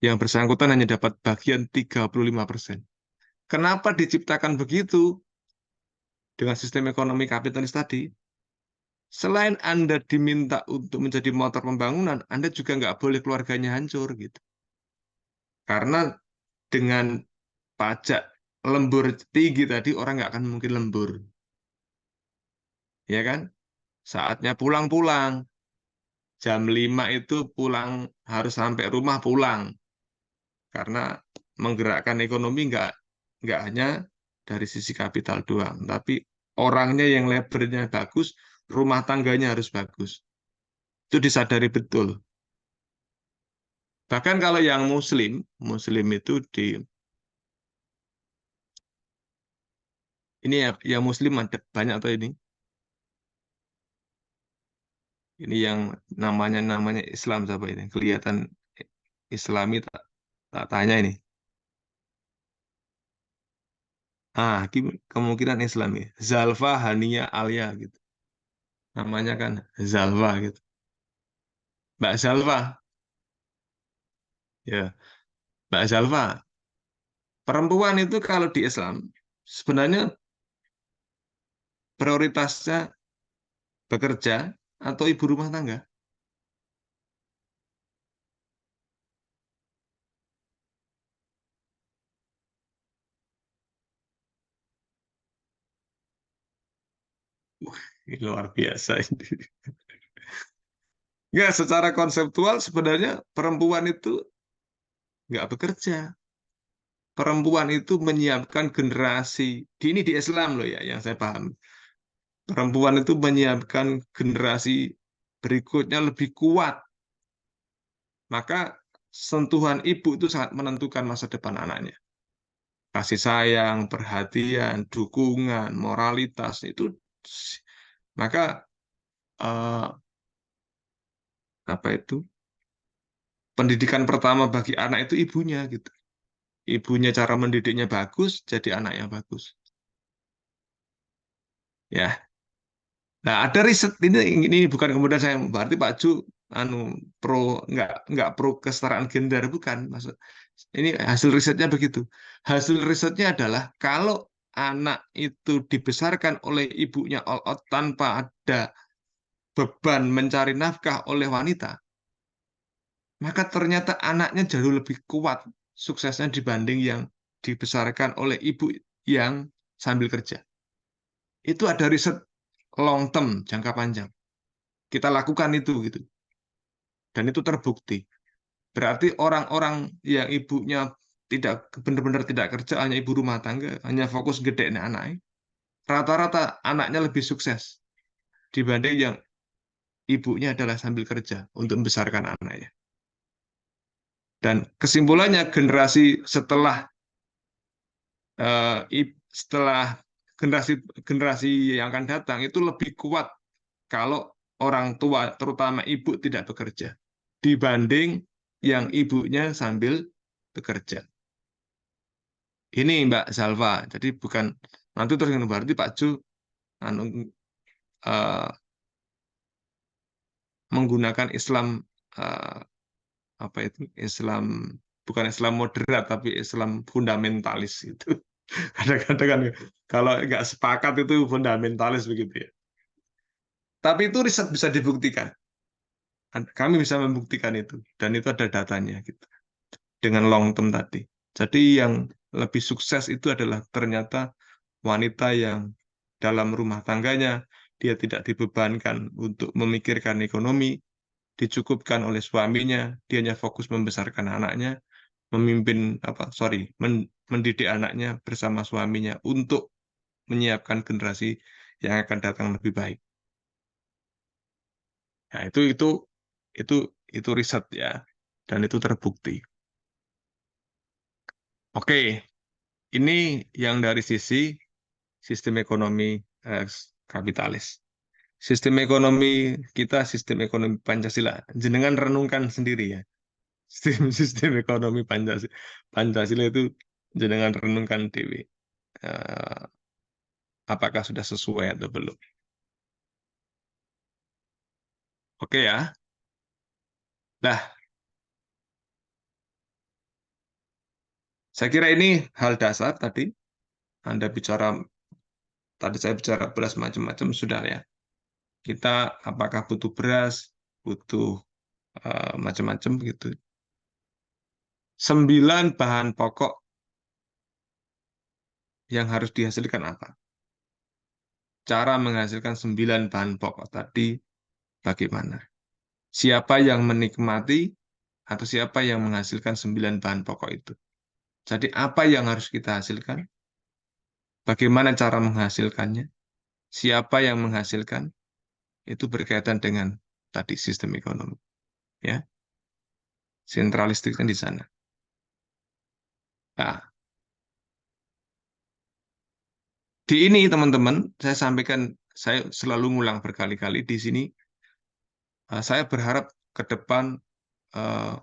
Yang bersangkutan hanya dapat bagian 35%. Kenapa diciptakan begitu dengan sistem ekonomi kapitalis tadi? Selain Anda diminta untuk menjadi motor pembangunan, Anda juga nggak boleh keluarganya hancur gitu. Karena dengan pajak lembur tinggi tadi, orang nggak akan mungkin lembur. Ya kan? Saatnya pulang-pulang. Jam 5 itu pulang, harus sampai rumah pulang. Karena menggerakkan ekonomi nggak hanya dari sisi kapital doang, tapi orangnya yang labornya bagus, rumah tangganya harus bagus. Itu disadari betul. Bahkan kalau yang Muslim, Muslim itu ini ya, yang Muslim ada banyak atau ini? Ini yang namanya Islam siapa ini? Kelihatan Islami tak tanya ini. Kemungkinan Islami. Zalfa Hania Alia gitu. Namanya kan Zalfa gitu. Mbak Zalfa, ya. Mbak Zalfa, perempuan itu kalau di Islam sebenarnya prioritasnya bekerja, atau ibu rumah tangga? Ini luar biasa ini. Nggak, secara konseptual sebenarnya perempuan itu nggak bekerja. Perempuan itu menyiapkan generasi. Ini di Islam loh ya, yang saya paham. Perempuan itu menyiapkan generasi berikutnya lebih kuat. Maka sentuhan ibu itu sangat menentukan masa depan anaknya. Kasih sayang, perhatian, dukungan, moralitas itu, maka apa itu, pendidikan pertama bagi anak itu ibunya gitu. Ibunya cara mendidiknya bagus, jadi anak yang bagus. Ya, nah ada riset ini bukan kemudian saya berarti Pak Ju anu pro nggak pro kesetaraan gender, bukan maksud ini hasil risetnya begitu. Hasil risetnya adalah kalau anak itu dibesarkan oleh ibunya all out tanpa ada beban mencari nafkah oleh wanita, maka ternyata anaknya jauh lebih kuat suksesnya dibanding yang dibesarkan oleh ibu yang sambil kerja. Itu ada riset long term, jangka panjang. Kita lakukan itu gitu. Dan itu terbukti. Berarti orang-orang yang ibunya tidak benar-benar tidak kerja, hanya ibu rumah tangga, hanya fokus gede anaknya, rata-rata anaknya lebih sukses dibanding yang ibunya adalah sambil kerja untuk membesarkan anaknya. Dan kesimpulannya generasi setelah generasi generasi yang akan datang itu lebih kuat kalau orang tua, terutama ibu, tidak bekerja dibanding yang ibunya sambil bekerja. Ini Mbak Salva, jadi bukan nanti terus berarti Pak Ju anu, eh, menggunakan Islam, eh, apa itu Islam, bukan Islam moderat tapi Islam fundamentalis itu. Kadang-kadang kan kalau nggak sepakat itu fundamentalis begitu ya. Tapi itu riset bisa dibuktikan. Kami bisa membuktikan itu dan itu ada datanya gitu. Dengan long term tadi. Jadi yang lebih sukses itu adalah ternyata wanita yang dalam rumah tangganya dia tidak dibebankan untuk memikirkan ekonomi, dicukupkan oleh suaminya, dia hanya fokus membesarkan anaknya, memimpin mendidik anaknya bersama suaminya untuk menyiapkan generasi yang akan datang lebih baik. Nah, itu itu riset ya, dan itu terbukti. Oke, ini yang dari sisi sistem ekonomi eh, kapitalis. Sistem ekonomi kita, sistem ekonomi Pancasila. Jenengan renungkan sendiri ya. Sistem sistem ekonomi Pancasila, Pancasila itu jenengan renungkan dewi. Eh, apakah sudah sesuai atau belum? Oke ya. Nah, saya kira ini hal dasar tadi. Anda bicara, tadi saya bicara beras macam-macam sudah ya. Kita apakah butuh beras, butuh macam-macam gitu. 9 bahan pokok yang harus dihasilkan apa? Cara menghasilkan 9 bahan pokok tadi bagaimana? Siapa yang menikmati atau siapa yang menghasilkan 9 bahan pokok itu? Jadi apa yang harus kita hasilkan? Bagaimana cara menghasilkannya? Siapa yang menghasilkan? Itu berkaitan dengan tadi sistem ekonomi. Ya, sentralistiknya di sana. Nah, di ini teman-teman, saya sampaikan, saya selalu ngulang berkali-kali di sini. Saya berharap ke depan eh,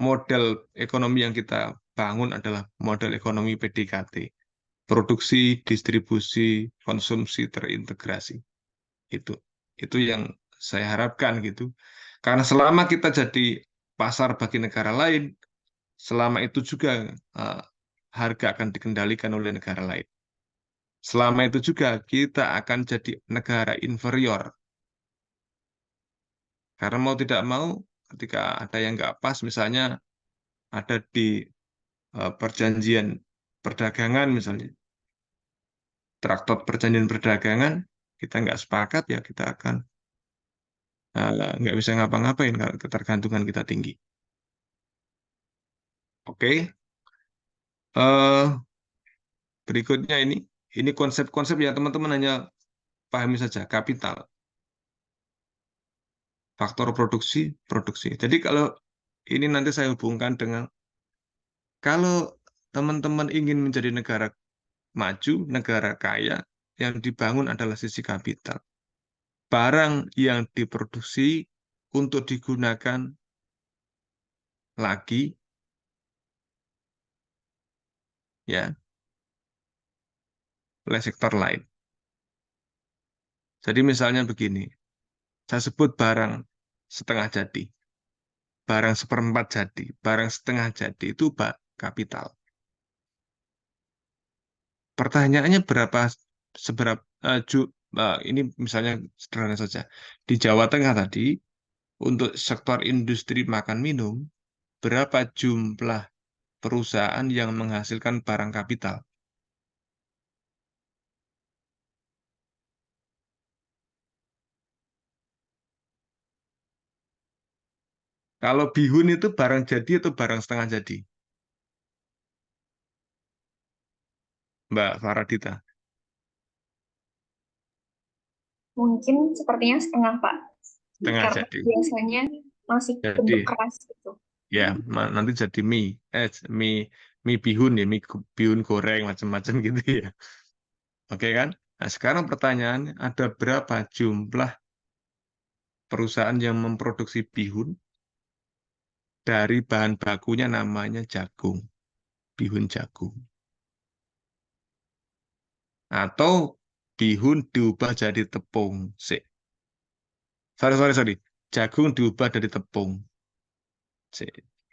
model ekonomi yang kita bangun adalah model ekonomi PDKT, produksi, distribusi, konsumsi terintegrasi. Itu itu yang saya harapkan gitu. Karena selama kita jadi pasar bagi negara lain, selama itu juga eh, harga akan dikendalikan oleh negara lain. Selama itu juga kita akan jadi negara inferior Karena mau tidak mau, ketika ada yang nggak pas, misalnya ada di perjanjian perdagangan misalnya, traktat perjanjian perdagangan, kita nggak sepakat ya kita akan nggak bisa ngapa-ngapain kalau ketergantungan kita tinggi. Oke. Eh, Berikutnya ini konsep-konsep ya teman-teman hanya pahami saja. Kapital, faktor produksi, produksi. Jadi kalau ini nanti saya hubungkan dengan kalau teman-teman ingin menjadi negara maju, negara kaya, yang dibangun adalah sisi kapital. Barang yang diproduksi untuk digunakan lagi, ya, oleh sektor lain. Jadi misalnya begini, saya sebut barang setengah jadi, barang seperempat jadi, barang setengah jadi itu kapital. Pertanyaannya seberapa ini misalnya sederhana saja. Di Jawa Tengah tadi, untuk sektor industri makan minum, berapa jumlah perusahaan yang menghasilkan barang kapital? Kalau bihun itu barang jadi atau barang setengah jadi? Mbak Faradita,
Mungkin sepertinya setengah, Pak.
setengah
Karena
jadi.
biasanya masih bentuk
Jadi,
keras gitu.
ya, nanti jadi mie, mie bihun ya, bihun goreng macam-macam gitu ya. Oke kan? Nah, sekarang pertanyaannya, ada berapa jumlah perusahaan yang memproduksi bihun dari bahan bakunya namanya jagung, bihun jagung. Atau bihun diubah jadi tepung. Sorry, sorry, sorry. Jagung diubah dari tepung.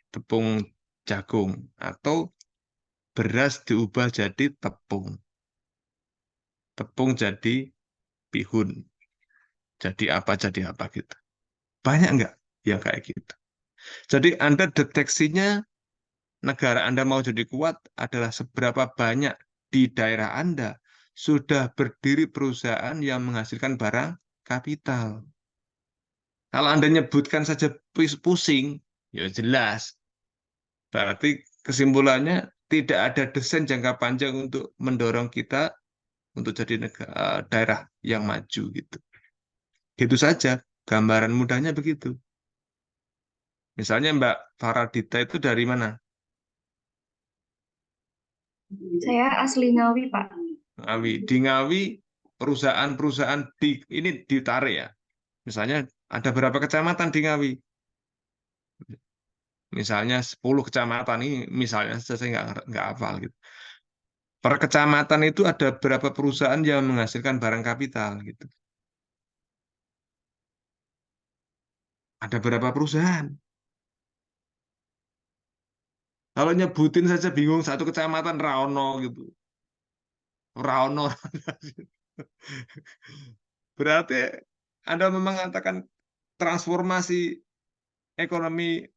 Tepung jagung. Atau beras diubah jadi tepung. Tepung jadi bihun. Jadi apa gitu. Banyak nggak yang kayak gitu? Jadi Anda deteksinya negara Anda mau jadi kuat adalah seberapa banyak di daerah Anda sudah berdiri perusahaan yang menghasilkan barang kapital. Kalau Anda nyebutkan saja pusing, ya jelas. Berarti kesimpulannya tidak ada desain jangka panjang untuk mendorong kita untuk jadi daerah yang maju gitu. Gitu saja, gambaran mudahnya begitu. Misalnya Mbak Faradita itu dari mana?
Saya asli Ngawi, Pak.
Ngawi. Di Ngawi, perusahaan-perusahaan ini ditarik ya. Misalnya ada berapa kecamatan di Ngawi? Misalnya 10 kecamatan ini, misalnya saya nggak hafal gitu. Per kecamatan itu ada berapa perusahaan yang menghasilkan barang kapital gitu. Ada berapa perusahaan? Kalau nyebutin saja bingung satu kecamatan Raono gitu. Raono. Berarti Anda memang mengatakan transformasi ekonomi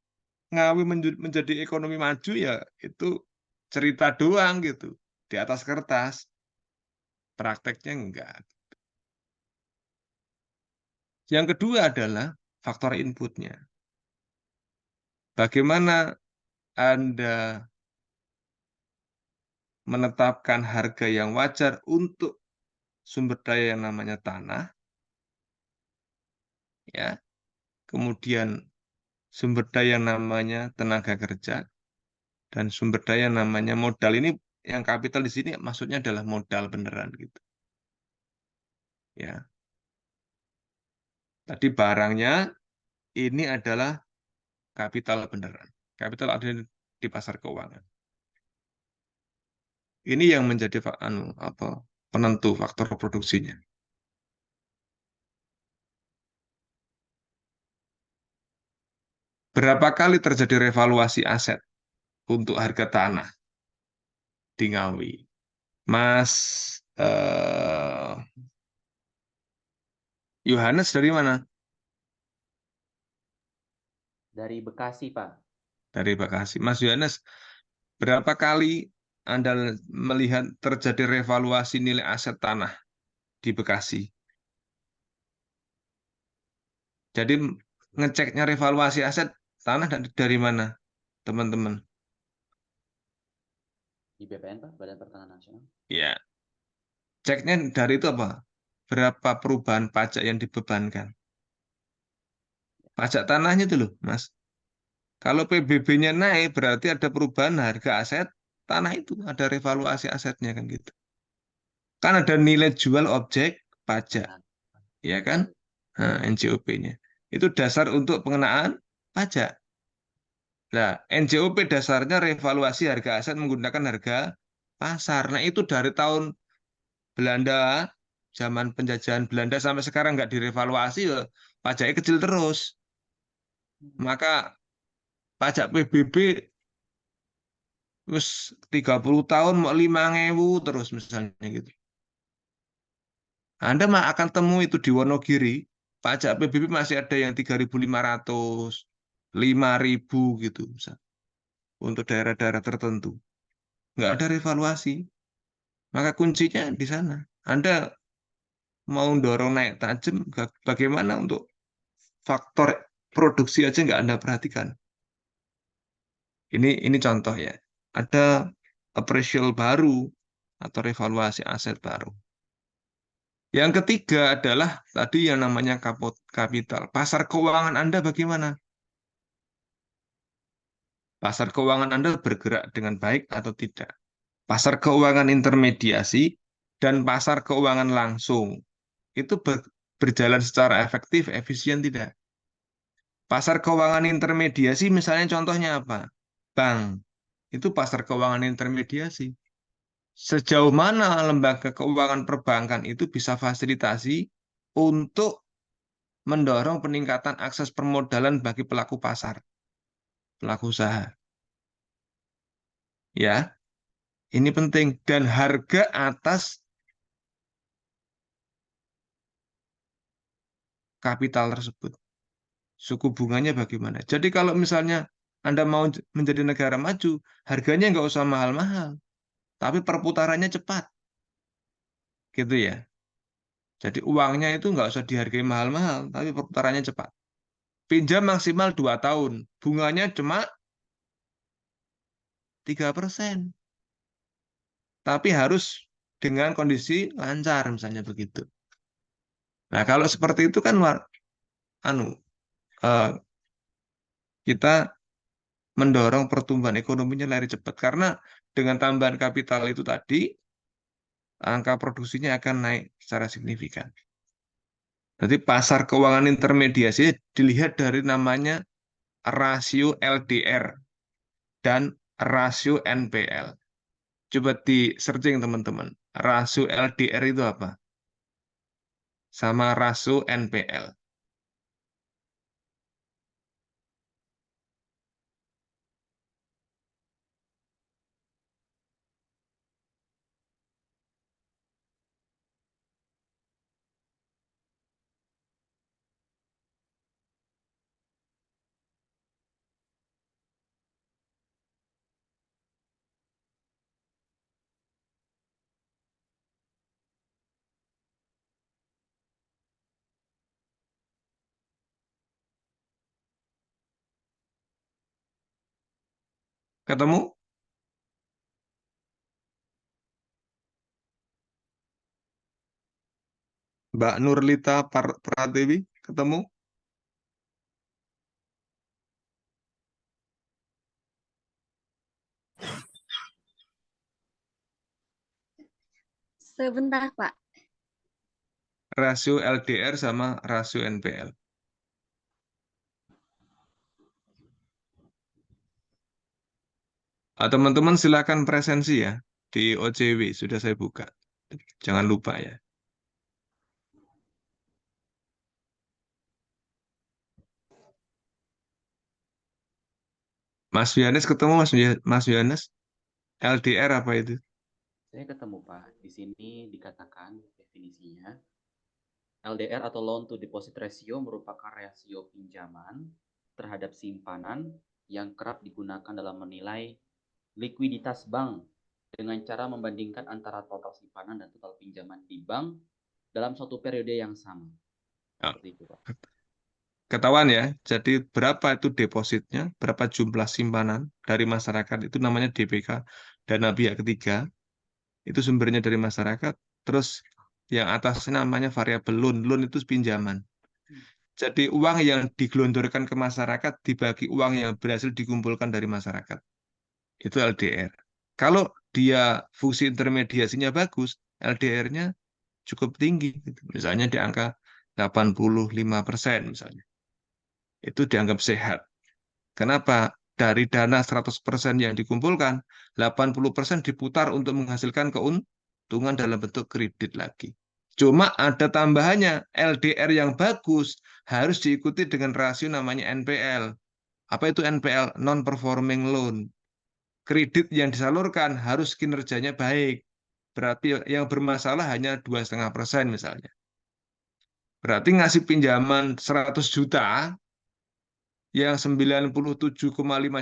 Ngawi menjadi ekonomi maju ya itu cerita doang gitu di atas kertas, prakteknya enggak. Yang kedua adalah faktor inputnya. Bagaimana Anda menetapkan harga yang wajar untuk sumber daya yang namanya tanah, ya, kemudian sumber daya yang namanya tenaga kerja, dan sumber daya yang namanya modal. Ini yang kapital di sini maksudnya adalah modal beneran gitu. Ya, tadi barangnya ini adalah kapital beneran. Kapital ada di pasar keuangan. Ini yang menjadi penentu faktor produksinya. Berapa kali terjadi revaluasi aset untuk harga tanah di Ngawi? Mas Yohanes dari mana?
Dari Bekasi, Pak.
Dari Bekasi. Mas Yohanes, berapa kali Anda melihat terjadi revaluasi nilai aset tanah di Bekasi? Jadi ngeceknya revaluasi aset tanah dari mana, teman-teman?
Di BPN, Pak, Badan Pertanahan Nasional.
Ya, ceknya dari itu apa? Berapa perubahan pajak yang dibebankan? Pajak tanahnya itu loh, Mas. Kalau PBB-nya naik, berarti ada perubahan harga aset tanah itu, ada revaluasi asetnya kan gitu. Kan ada nilai jual objek pajak,
Nah,
ya kan? Nah, NJOP-nya. Itu dasar untuk pengenaan pajak. Nah, NJOP dasarnya revaluasi harga aset menggunakan harga pasar. Nah, itu dari tahun Belanda, zaman penjajahan Belanda sampai sekarang nggak direvaluasi, ya pajaknya kecil terus. Maka pajak PBB terus 30 tahun mau 5.000 terus misalnya gitu. Anda mah akan temu itu di Wonogiri, pajak PBB masih ada yang 3.500, 5.000 gitu misal, untuk daerah-daerah tertentu. Nggak ada revaluasi. Maka kuncinya di sana. Anda mau dorong naik tajam, bagaimana untuk faktor produksi aja nggak Anda perhatikan. Ini contoh ya. Ada appraisal baru atau revaluasi aset baru. Yang ketiga adalah tadi yang namanya kapital. Pasar keuangan Anda bagaimana? Pasar keuangan Anda bergerak dengan baik atau tidak? Pasar keuangan intermediasi dan pasar keuangan langsung itu berjalan secara efektif, efisien tidak? Pasar keuangan intermediasi misalnya contohnya apa? Bank. Itu pasar keuangan intermediasi. Sejauh mana lembaga keuangan perbankan itu bisa fasilitasi untuk mendorong peningkatan akses permodalan bagi pelaku pasar, pelaku usaha. Ya, ini penting. Dan harga atas kapital tersebut. Suku bunganya bagaimana? Jadi kalau misalnya Anda mau menjadi negara maju, harganya nggak usah mahal-mahal, tapi perputarannya cepat. Gitu ya. Jadi uangnya itu nggak usah dihargai mahal-mahal, tapi perputarannya cepat. Pinjam maksimal 2 tahun, bunganya cuma 3%. Tapi harus dengan kondisi lancar, misalnya begitu. Nah, kalau seperti itu kan anu eh, kita mendorong pertumbuhan ekonominya lari cepat karena dengan tambahan kapital itu tadi angka produksinya akan naik secara signifikan. Jadi pasar keuangan intermediasi dilihat dari namanya rasio LDR dan rasio NPL. Coba di searching teman-teman. Rasio LDR itu apa? Sama rasio NPL. Ketemu? Mbak Nurlita Pratiwi? Ketemu?
Sebentar, Pak.
Rasio LDR sama rasio NPL. Teman-teman silakan presensi ya. Di OJW sudah saya buka. Jangan lupa ya. Mas Yohanes ketemu Mas Yohanes? LDR apa itu?
Saya ketemu, Pak. Di sini dikatakan definisinya LDR atau loan to deposit ratio merupakan rasio pinjaman terhadap simpanan yang kerap digunakan dalam menilai likuiditas bank dengan cara membandingkan antara total simpanan dan total pinjaman di bank dalam suatu periode yang sama.
Ya,
Seperti itu, Pak.
ketahuan ya, jadi berapa itu depositnya, berapa jumlah simpanan dari masyarakat, itu namanya DPK, dana pihak ketiga, itu sumbernya dari masyarakat, terus yang atasnya namanya variabel loan, loan itu pinjaman. Jadi uang yang digelontorkan ke masyarakat dibagi uang yang berhasil dikumpulkan dari masyarakat. Itu LDR. Kalau dia fungsi intermediasinya bagus, LDR-nya cukup tinggi. Gitu. Misalnya di angka 85% misalnya. Itu dianggap sehat. Kenapa? Dari dana 100% yang dikumpulkan, 80% diputar untuk menghasilkan keuntungan dalam bentuk kredit lagi. Cuma ada tambahannya, LDR yang bagus harus diikuti dengan rasio namanya NPL. Apa itu NPL? Non-performing loan. Kredit yang disalurkan harus kinerjanya baik. Berarti yang bermasalah hanya 2,5% misalnya. Berarti ngasih pinjaman 100 juta, yang 97,5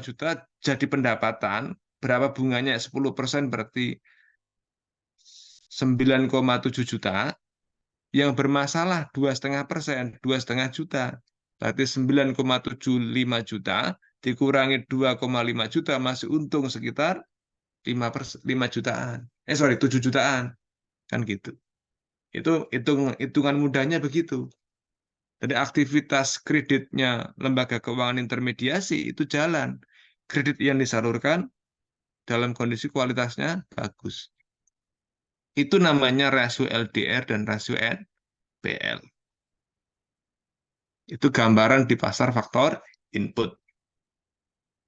juta jadi pendapatan, berapa bunganya? 10% berarti 9,7 juta. Yang bermasalah 2,5%, 2,5 juta. Berarti 9,75 juta dikurangi 2,5 juta masih untung sekitar 5 jutaan. Sorry, 7 jutaan. Kan gitu. Itu hitungan mudahnya begitu. Jadi aktivitas kreditnya lembaga keuangan intermediasi itu jalan. Kredit yang disalurkan dalam kondisi kualitasnya bagus. Itu namanya rasio LDR dan rasio NPL. Itu gambaran di pasar faktor input.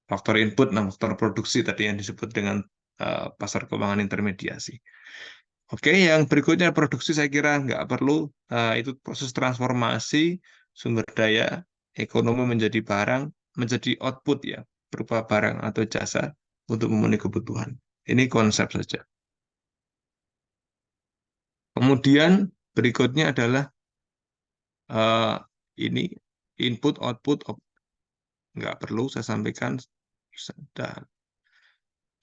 Faktor input, nah faktor produksi tadi yang disebut dengan pasar keuangan intermediasi. Oke, yang berikutnya produksi saya kira nggak perlu. Itu proses transformasi sumber daya ekonomi menjadi barang, menjadi output ya, berupa barang atau jasa untuk memenuhi kebutuhan. Ini konsep saja. Kemudian berikutnya adalah eh, ini input, output, nggak perlu saya sampaikan. Sudah.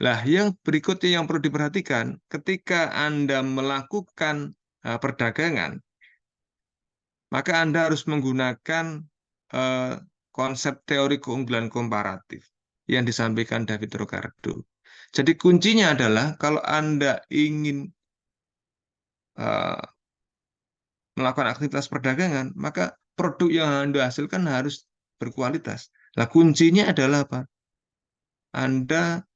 Lah, yang berikutnya yang perlu diperhatikan, ketika Anda melakukan perdagangan, maka Anda harus menggunakan eh, konsep teori keunggulan komparatif yang disampaikan David Ricardo. Jadi kuncinya adalah kalau Anda ingin eh, melakukan aktivitas perdagangan, maka produk yang Anda hasilkan harus berkualitas. Nah, kuncinya adalah apa? Anda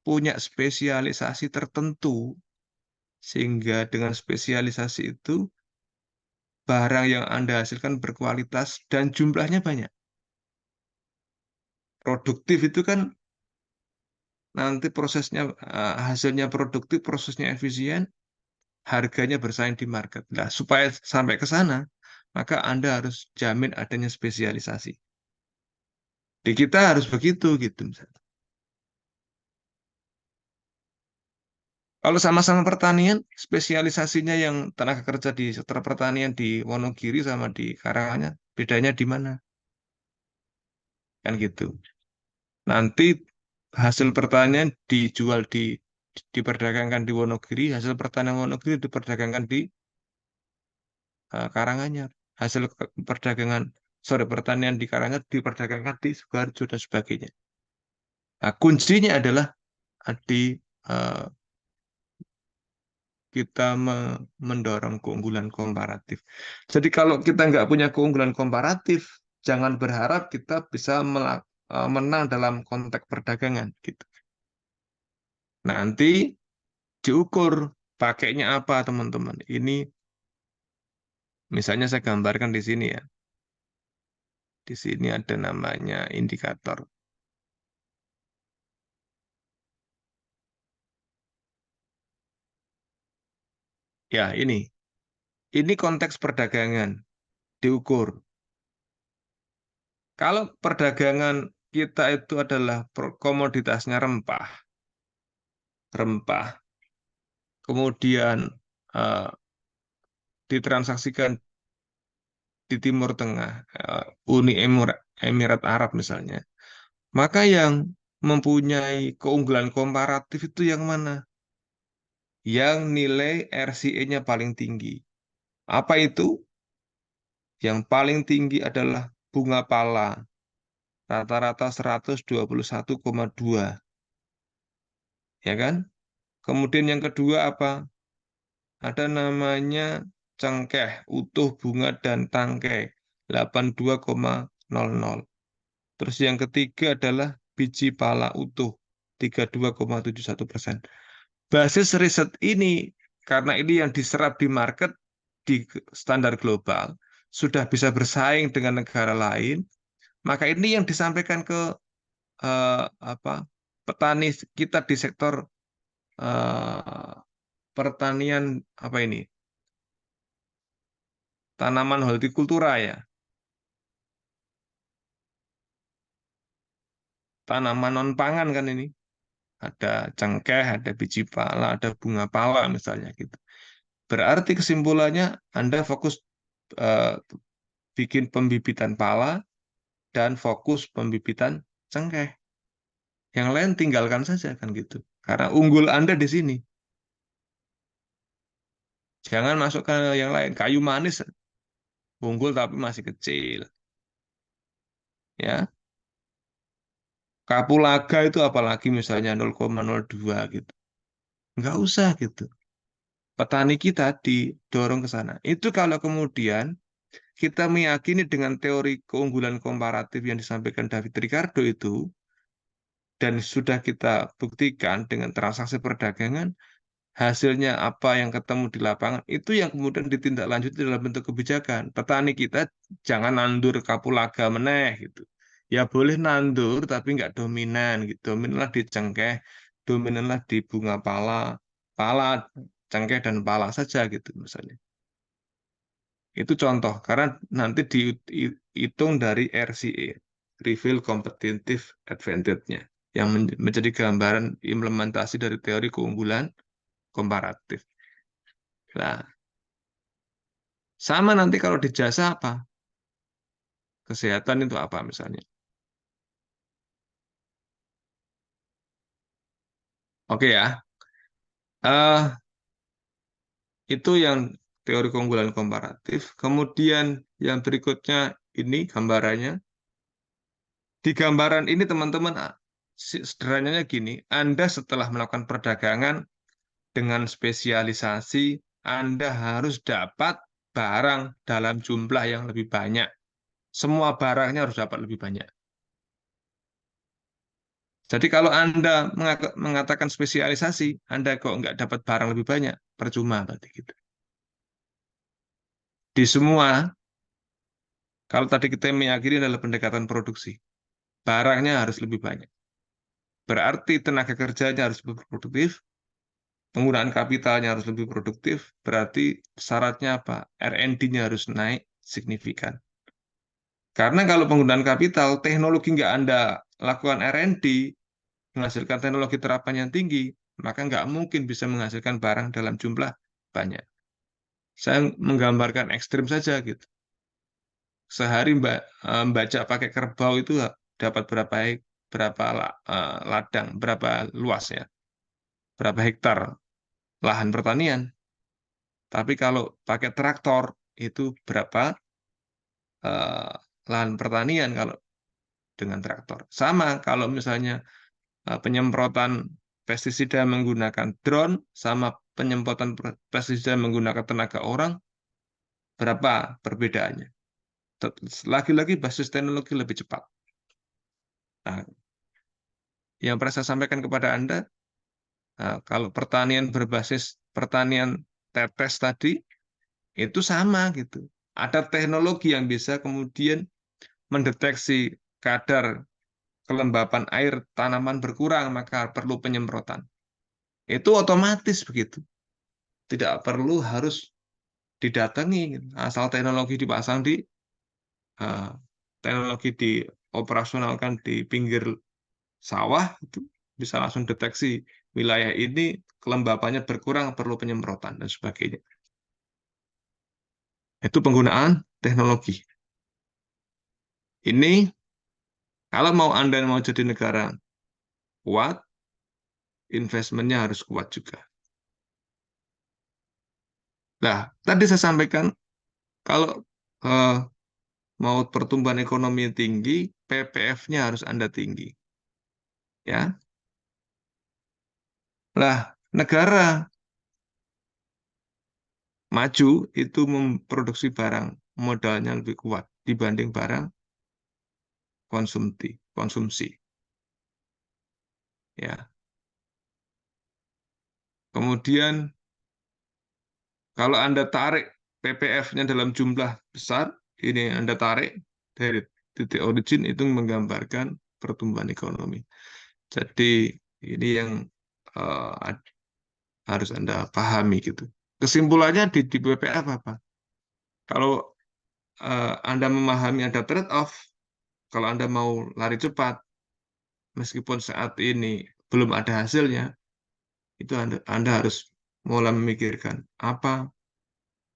punya spesialisasi tertentu, sehingga dengan spesialisasi itu barang yang Anda hasilkan berkualitas dan jumlahnya banyak. Produktif itu kan nanti prosesnya hasilnya produktif, prosesnya efisien, harganya bersaing di market. Nah, supaya sampai ke sana, maka Anda harus jamin adanya spesialisasi. Di kita harus begitu gitu. Kalau sama-sama pertanian, spesialisasinya yang tenaga kerja di sektor pertanian di Wonogiri sama di Karanganyar, bedanya di mana? Kan gitu. Nanti hasil pertanian dijual diperdagangkan di Wonogiri, hasil pertanian Wonogiri diperdagangkan di Karanganyar. Hasil pertanian di Karanganyar diperdagangkan di Sukoharjo dan sebagainya. Nah, kuncinya adalah di eh, kita mendorong keunggulan komparatif. Jadi kalau kita nggak punya keunggulan komparatif, jangan berharap kita bisa menang dalam konteks perdagangan. Gitu. Nanti diukur pakainya apa teman-teman. Ini misalnya saya gambarkan di sini ya. Di sini ada namanya indikator. Ya, ini konteks perdagangan diukur. Kalau perdagangan kita itu adalah komoditasnya rempah, kemudian eh, ditransaksikan di Timur Tengah, Uni Emirat Arab misalnya. Maka yang mempunyai keunggulan komparatif itu yang mana? Yang nilai RCE-nya paling tinggi. Apa itu? Yang paling tinggi adalah bunga pala, rata-rata 121,2, ya kan? Kemudian yang kedua apa? Ada namanya cengkeh, utuh bunga dan tangkai, 82,00. Terus yang ketiga adalah biji pala utuh, 32,71%. Basis riset ini, karena ini yang diserap di market di standar global, sudah bisa bersaing dengan negara lain, maka ini yang disampaikan ke apa petani kita di sektor eh, pertanian apa ini tanaman hortikultura ya, tanaman non pangan kan ini. Ada cengkeh, ada biji pala, ada bunga pala misalnya gitu. Berarti kesimpulannya Anda fokus eh, bikin pembibitan pala dan fokus pembibitan cengkeh. Yang lain tinggalkan saja kan gitu. Karena unggul Anda di sini. Jangan masuk ke yang lain. Kayu manis unggul tapi masih kecil. Ya, kapulaga itu apalagi misalnya 0,02 gitu. Nggak usah gitu. Petani kita didorong ke sana. Itu kalau kemudian kita meyakini dengan teori keunggulan komparatif yang disampaikan David Ricardo itu, dan sudah kita buktikan dengan transaksi perdagangan, hasilnya apa yang ketemu di lapangan, itu yang kemudian ditindaklanjuti dalam bentuk kebijakan. Petani kita jangan nandur kapulaga meneh gitu. Ya boleh nandur, tapi nggak dominan gitu. Dominanlah di cengkeh, dominanlah di bunga pala, pala, cengkeh dan pala saja gitu misalnya. Itu contoh, karena nanti dihitung dari RCA, Reveal Competitive Advantage-nya, yang menjadi gambaran implementasi dari teori keunggulan komparatif. Nah, sama nanti kalau di jasa apa? Kesehatan itu apa misalnya? Oke ya, eh itu yang teori keunggulan komparatif. Kemudian yang berikutnya ini gambarannya. Di gambaran ini teman-teman, sederhananya gini, Anda setelah melakukan perdagangan dengan spesialisasi, Anda harus dapat barang dalam jumlah yang lebih banyak. Semua barangnya harus dapat lebih banyak. Jadi kalau Anda mengatakan spesialisasi, Anda kok nggak dapat barang lebih banyak, percuma berarti gitu. Di semua, kalau tadi kita meyakini adalah pendekatan produksi, barangnya harus lebih banyak. Berarti tenaga kerjanya harus lebih produktif, penggunaan kapitalnya harus lebih produktif, berarti syaratnya apa? R&D-nya harus naik signifikan. Karena kalau penggunaan kapital, teknologi nggak Anda lakukan R&D, menghasilkan teknologi terapan yang tinggi, maka nggak mungkin bisa menghasilkan barang dalam jumlah banyak. Saya menggambarkan ekstrim saja gitu. Sehari membaca pakai kerbau itu dapat berapa ladang, berapa luas ya, berapa hektar lahan pertanian. Tapi kalau pakai traktor itu berapa eh, lahan pertanian kalau dengan traktor. Sama kalau misalnya penyemprotan pestisida menggunakan drone sama penyemprotan pestisida menggunakan tenaga orang, berapa perbedaannya? Lagi-lagi basis teknologi lebih cepat. Nah, yang pernah saya sampaikan kepada Anda, kalau pertanian berbasis pertanian tetes tadi, itu sama gitu. Ada teknologi yang bisa kemudian mendeteksi kadar kelembapan air tanaman berkurang, maka perlu penyemprotan. Itu otomatis begitu. Tidak perlu harus didatangi, asal teknologi dipasang di eh, teknologi dioperasionalkan di pinggir sawah, itu bisa langsung deteksi wilayah ini kelembapannya berkurang, perlu penyemprotan dan sebagainya. Itu penggunaan teknologi. Ini Kalau Anda mau jadi negara kuat, investmentnya harus kuat juga. Nah, tadi saya sampaikan, kalau mau pertumbuhan ekonomi tinggi, PPF-nya harus Anda tinggi. Ya. Lah, negara maju itu memproduksi barang modalnya lebih kuat dibanding barang konsumsi. Ya. Kemudian kalau Anda tarik PPF-nya dalam jumlah besar, ini Anda tarik dari titik origin itu menggambarkan pertumbuhan ekonomi. Jadi ini yang harus Anda pahami gitu. Kesimpulannya di PPF apa? Kalau Anda memahami ada trade-off, kalau Anda mau lari cepat, meskipun saat ini belum ada hasilnya, itu Anda harus mulai memikirkan apa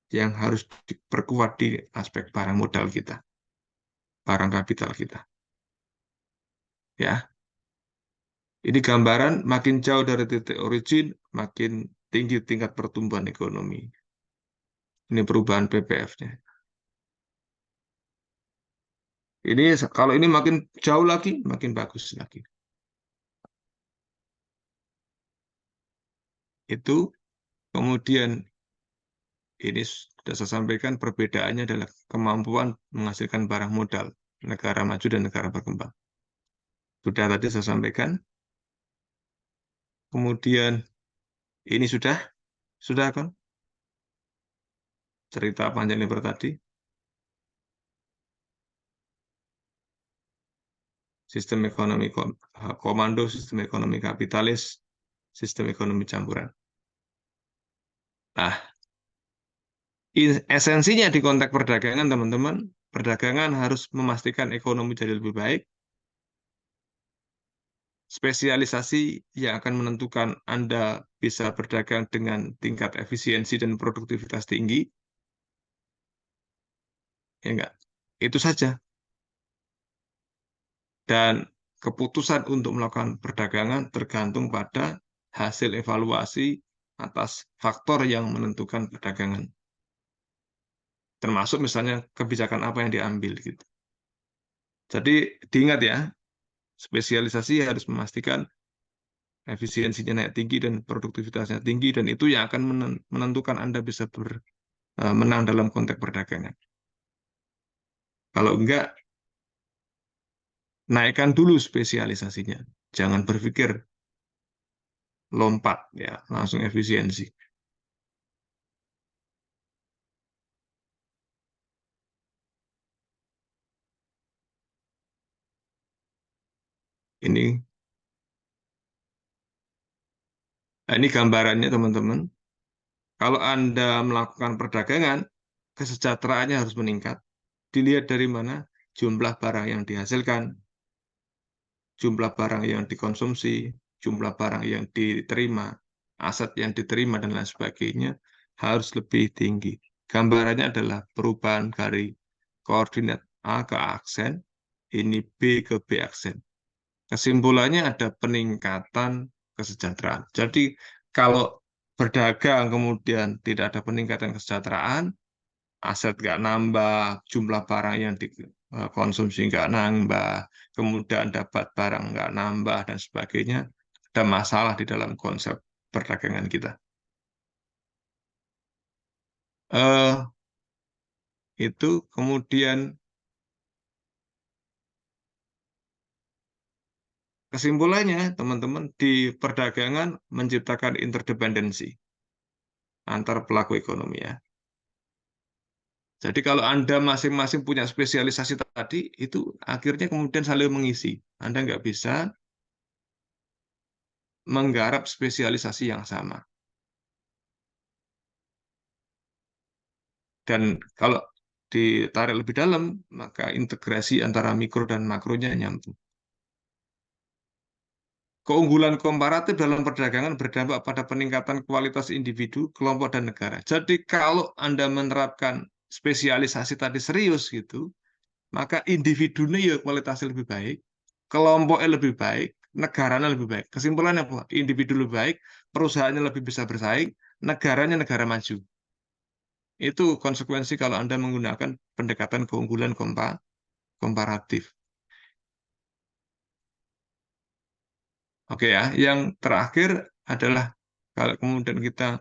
yang harus diperkuat di aspek barang modal kita, barang kapital kita. Ya, ini gambaran makin jauh dari titik origin, makin tinggi tingkat pertumbuhan ekonomi. Ini perubahan PPF-nya. Ini kalau ini makin jauh lagi, makin bagus lagi. Itu kemudian ini sudah saya sampaikan perbedaannya adalah kemampuan menghasilkan barang modal negara maju dan negara berkembang. Sudah tadi saya sampaikan. Kemudian ini sudah kan cerita panjang lebar tadi. Sistem ekonomi komando, sistem ekonomi kapitalis, sistem ekonomi campuran. Nah, esensinya di konteks perdagangan, teman-teman, perdagangan harus memastikan ekonomi jadi lebih baik. Spesialisasi yang akan menentukan Anda bisa berdagang dengan tingkat efisiensi dan produktivitas tinggi. Ya enggak? Itu saja. Dan keputusan untuk melakukan perdagangan tergantung pada hasil evaluasi atas faktor yang menentukan perdagangan. Termasuk misalnya kebijakan apa yang diambil gitu. Jadi diingat ya, spesialisasi harus memastikan efisiensinya naik tinggi dan produktivitasnya tinggi, dan itu yang akan menentukan Anda bisa menang dalam konteks perdagangan. Kalau enggak, naikkan dulu spesialisasinya. Jangan berpikir lompat ya, langsung efisiensi. Ini gambarannya teman-teman. Kalau Anda melakukan perdagangan, kesejahteraannya harus meningkat. Dilihat dari mana? Jumlah barang yang dihasilkan, jumlah barang yang dikonsumsi, jumlah barang yang diterima, aset yang diterima, dan lain sebagainya harus lebih tinggi. Gambarannya adalah perubahan dari koordinat A ke aksen, ini B ke B aksen. Kesimpulannya ada peningkatan kesejahteraan. Jadi kalau berdagang kemudian tidak ada peningkatan kesejahteraan, aset nggak nambah, jumlah barang yang dikonsumsi nggak nambah, kemudian dapat barang nggak nambah, dan sebagainya, ada masalah di dalam konsep perdagangan kita. Itu kemudian kesimpulannya, teman-teman, di perdagangan menciptakan interdependensi antar pelaku ekonomi ya. Jadi kalau Anda masing-masing punya spesialisasi tadi, itu akhirnya kemudian saling mengisi. Anda nggak bisa menggarap spesialisasi yang sama. Dan kalau ditarik lebih dalam, maka integrasi antara mikro dan makronya nyambung. Keunggulan komparatif dalam perdagangan berdampak pada peningkatan kualitas individu, kelompok, dan negara. Jadi kalau Anda menerapkan spesialisasi tadi serius gitu, maka individunya ya kualitasnya lebih baik, kelompoknya lebih baik, negaranya lebih baik. Kesimpulannya apa? Individu lebih baik, perusahaannya lebih bisa bersaing, negaranya negara maju. Itu konsekuensi kalau Anda menggunakan pendekatan keunggulan komparatif. Oke ya, yang terakhir adalah kalau kemudian kita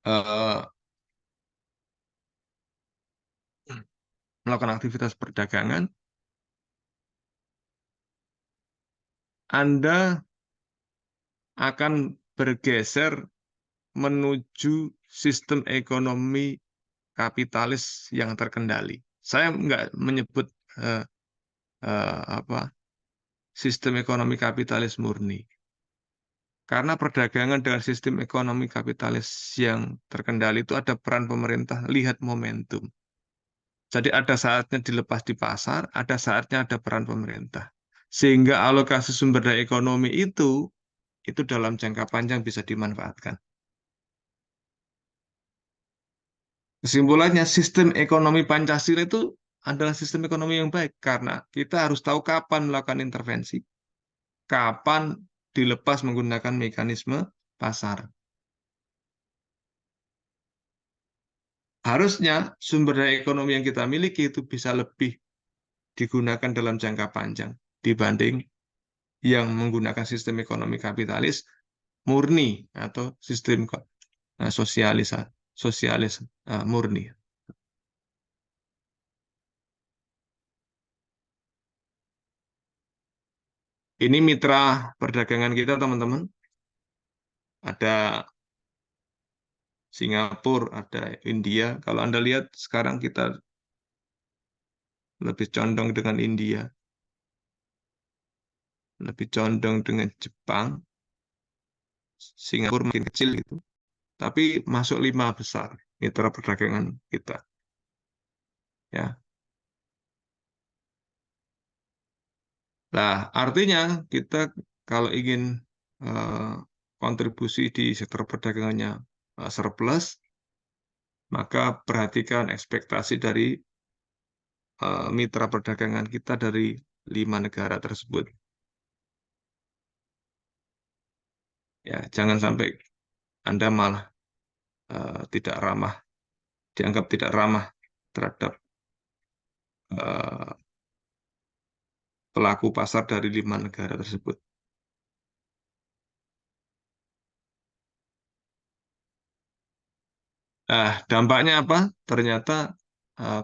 eh, melakukan aktivitas perdagangan, Anda akan bergeser menuju sistem ekonomi kapitalis yang terkendali. Saya nggak menyebut eh, apa sistem ekonomi kapitalis murni, karena perdagangan dengan sistem ekonomi kapitalis yang terkendali itu ada peran pemerintah, lihat momentum. Jadi ada saatnya dilepas di pasar, ada saatnya ada peran pemerintah. Sehingga alokasi sumber daya ekonomi itu dalam jangka panjang bisa dimanfaatkan. Kesimpulannya, sistem ekonomi Pancasila itu adalah sistem ekonomi yang baik karena kita harus tahu kapan melakukan intervensi, kapan dilepas menggunakan mekanisme pasar. Harusnya sumber daya ekonomi yang kita miliki itu bisa lebih digunakan dalam jangka panjang dibanding yang menggunakan sistem ekonomi kapitalis murni atau sistem sosialis murni. Ini mitra perdagangan kita, teman-teman. Ada Singapura, ada India. Kalau Anda lihat sekarang kita lebih condong dengan India, lebih condong dengan Jepang, Singapura makin kecil gitu. Tapi masuk 5 besar mitra perdagangan kita. Ya. Nah, artinya kita kalau ingin eh, kontribusi di sektor perdagangannya surplus, maka perhatikan ekspektasi dari mitra perdagangan kita dari 5 negara tersebut. Ya, jangan sampai Anda malah tidak ramah, dianggap tidak ramah terhadap pelaku pasar dari 5 negara tersebut. Nah, dampaknya apa? Ternyata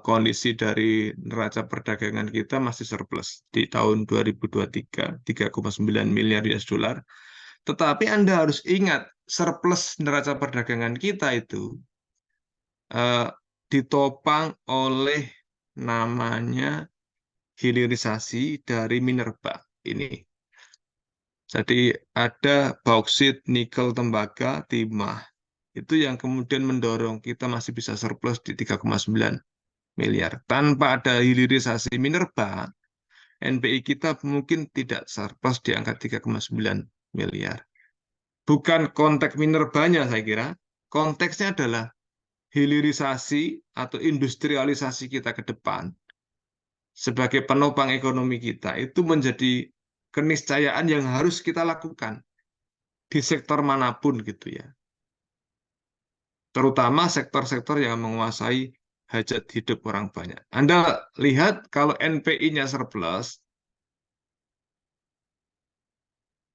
kondisi dari neraca perdagangan kita masih surplus di tahun 2023, 3,9 miliar US dollar. Tetapi Anda harus ingat, surplus neraca perdagangan kita itu eh, ditopang oleh namanya hilirisasi dari minerba. Ini. Jadi ada bauksit, nikel, tembaga, timah. Itu yang kemudian mendorong kita masih bisa surplus di 3,9 miliar. Tanpa ada hilirisasi minerba, NPI kita mungkin tidak surplus di angka 3,9 miliar. Bukan konteks minerbanya saya kira, konteksnya adalah hilirisasi atau industrialisasi kita ke depan sebagai penopang ekonomi kita itu menjadi keniscayaan yang harus kita lakukan di sektor manapun gitu ya. Terutama sektor-sektor yang menguasai hajat hidup orang banyak. Anda lihat kalau NPI-nya surplus,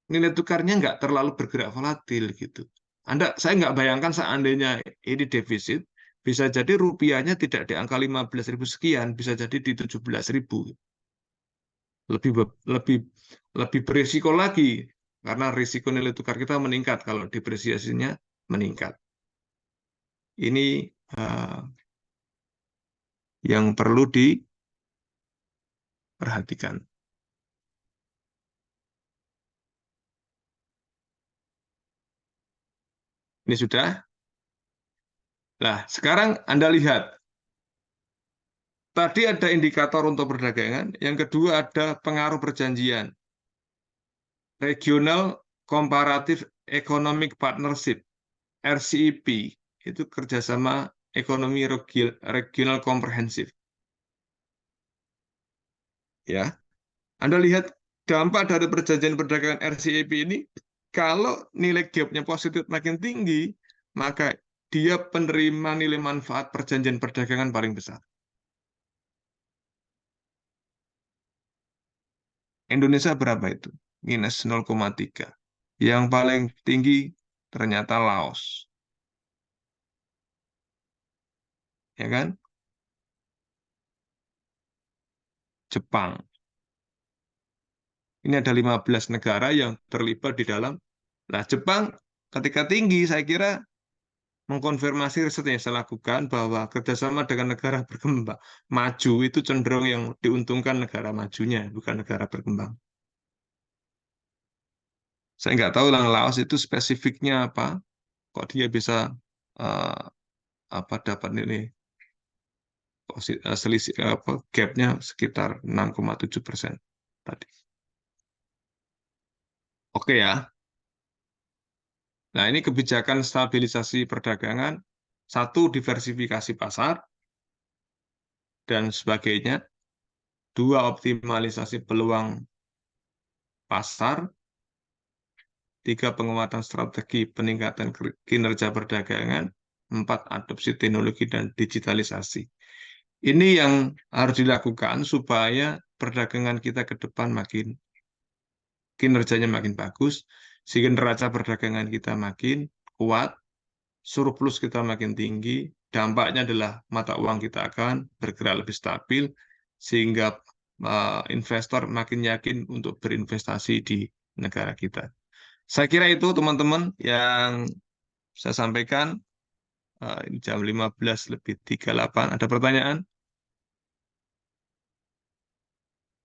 nilai tukarnya nggak terlalu bergerak volatil gitu. Saya nggak bayangkan seandainya ini defisit, bisa jadi rupiahnya tidak di angka 15.000 sekian, bisa jadi di 17.000. Lebih lebih lebih berisiko lagi karena risiko nilai tukar kita meningkat kalau depresiasinya meningkat. Ini yang perlu diperhatikan. Ini sudah. Nah, sekarang Anda lihat. Tadi ada indikator untuk perdagangan, yang kedua ada pengaruh perjanjian. Regional Comparative Economic Partnership, RCEP, itu kerjasama ekonomi regional komprehensif. Ya. Anda lihat dampak dari perjanjian perdagangan RCEP ini, kalau nilai gapnya positif makin tinggi, maka dia penerima nilai manfaat perjanjian perdagangan paling besar. Indonesia berapa itu? Minus 0,3. Yang paling tinggi ternyata Laos. Ya kan? Jepang. Ini ada 15 negara yang terlibat di dalam. Nah, Jepang ketika tinggi, saya kira mengkonfirmasi riset yang saya lakukan bahwa kerjasama dengan negara berkembang maju itu cenderung yang diuntungkan negara majunya, bukan negara berkembang. Saya nggak tahu yang Laos itu spesifiknya apa, kok dia bisa eh, apa dapat ini selisih apa gapnya sekitar 6,7% tadi. Oke ya. Nah, ini kebijakan stabilisasi perdagangan, satu diversifikasi pasar dan sebagainya, dua optimalisasi peluang pasar, tiga penguatan strategi peningkatan kinerja perdagangan, empat adopsi teknologi dan digitalisasi. Ini yang harus dilakukan supaya perdagangan kita ke depan makin kinerjanya makin bagus, sehingga neraca perdagangan kita makin kuat, surplus kita makin tinggi, dampaknya adalah mata uang kita akan bergerak lebih stabil, sehingga investor makin yakin untuk berinvestasi di negara kita. Saya kira itu teman-teman yang saya sampaikan. Ini jam 15 lebih 38. Ada pertanyaan?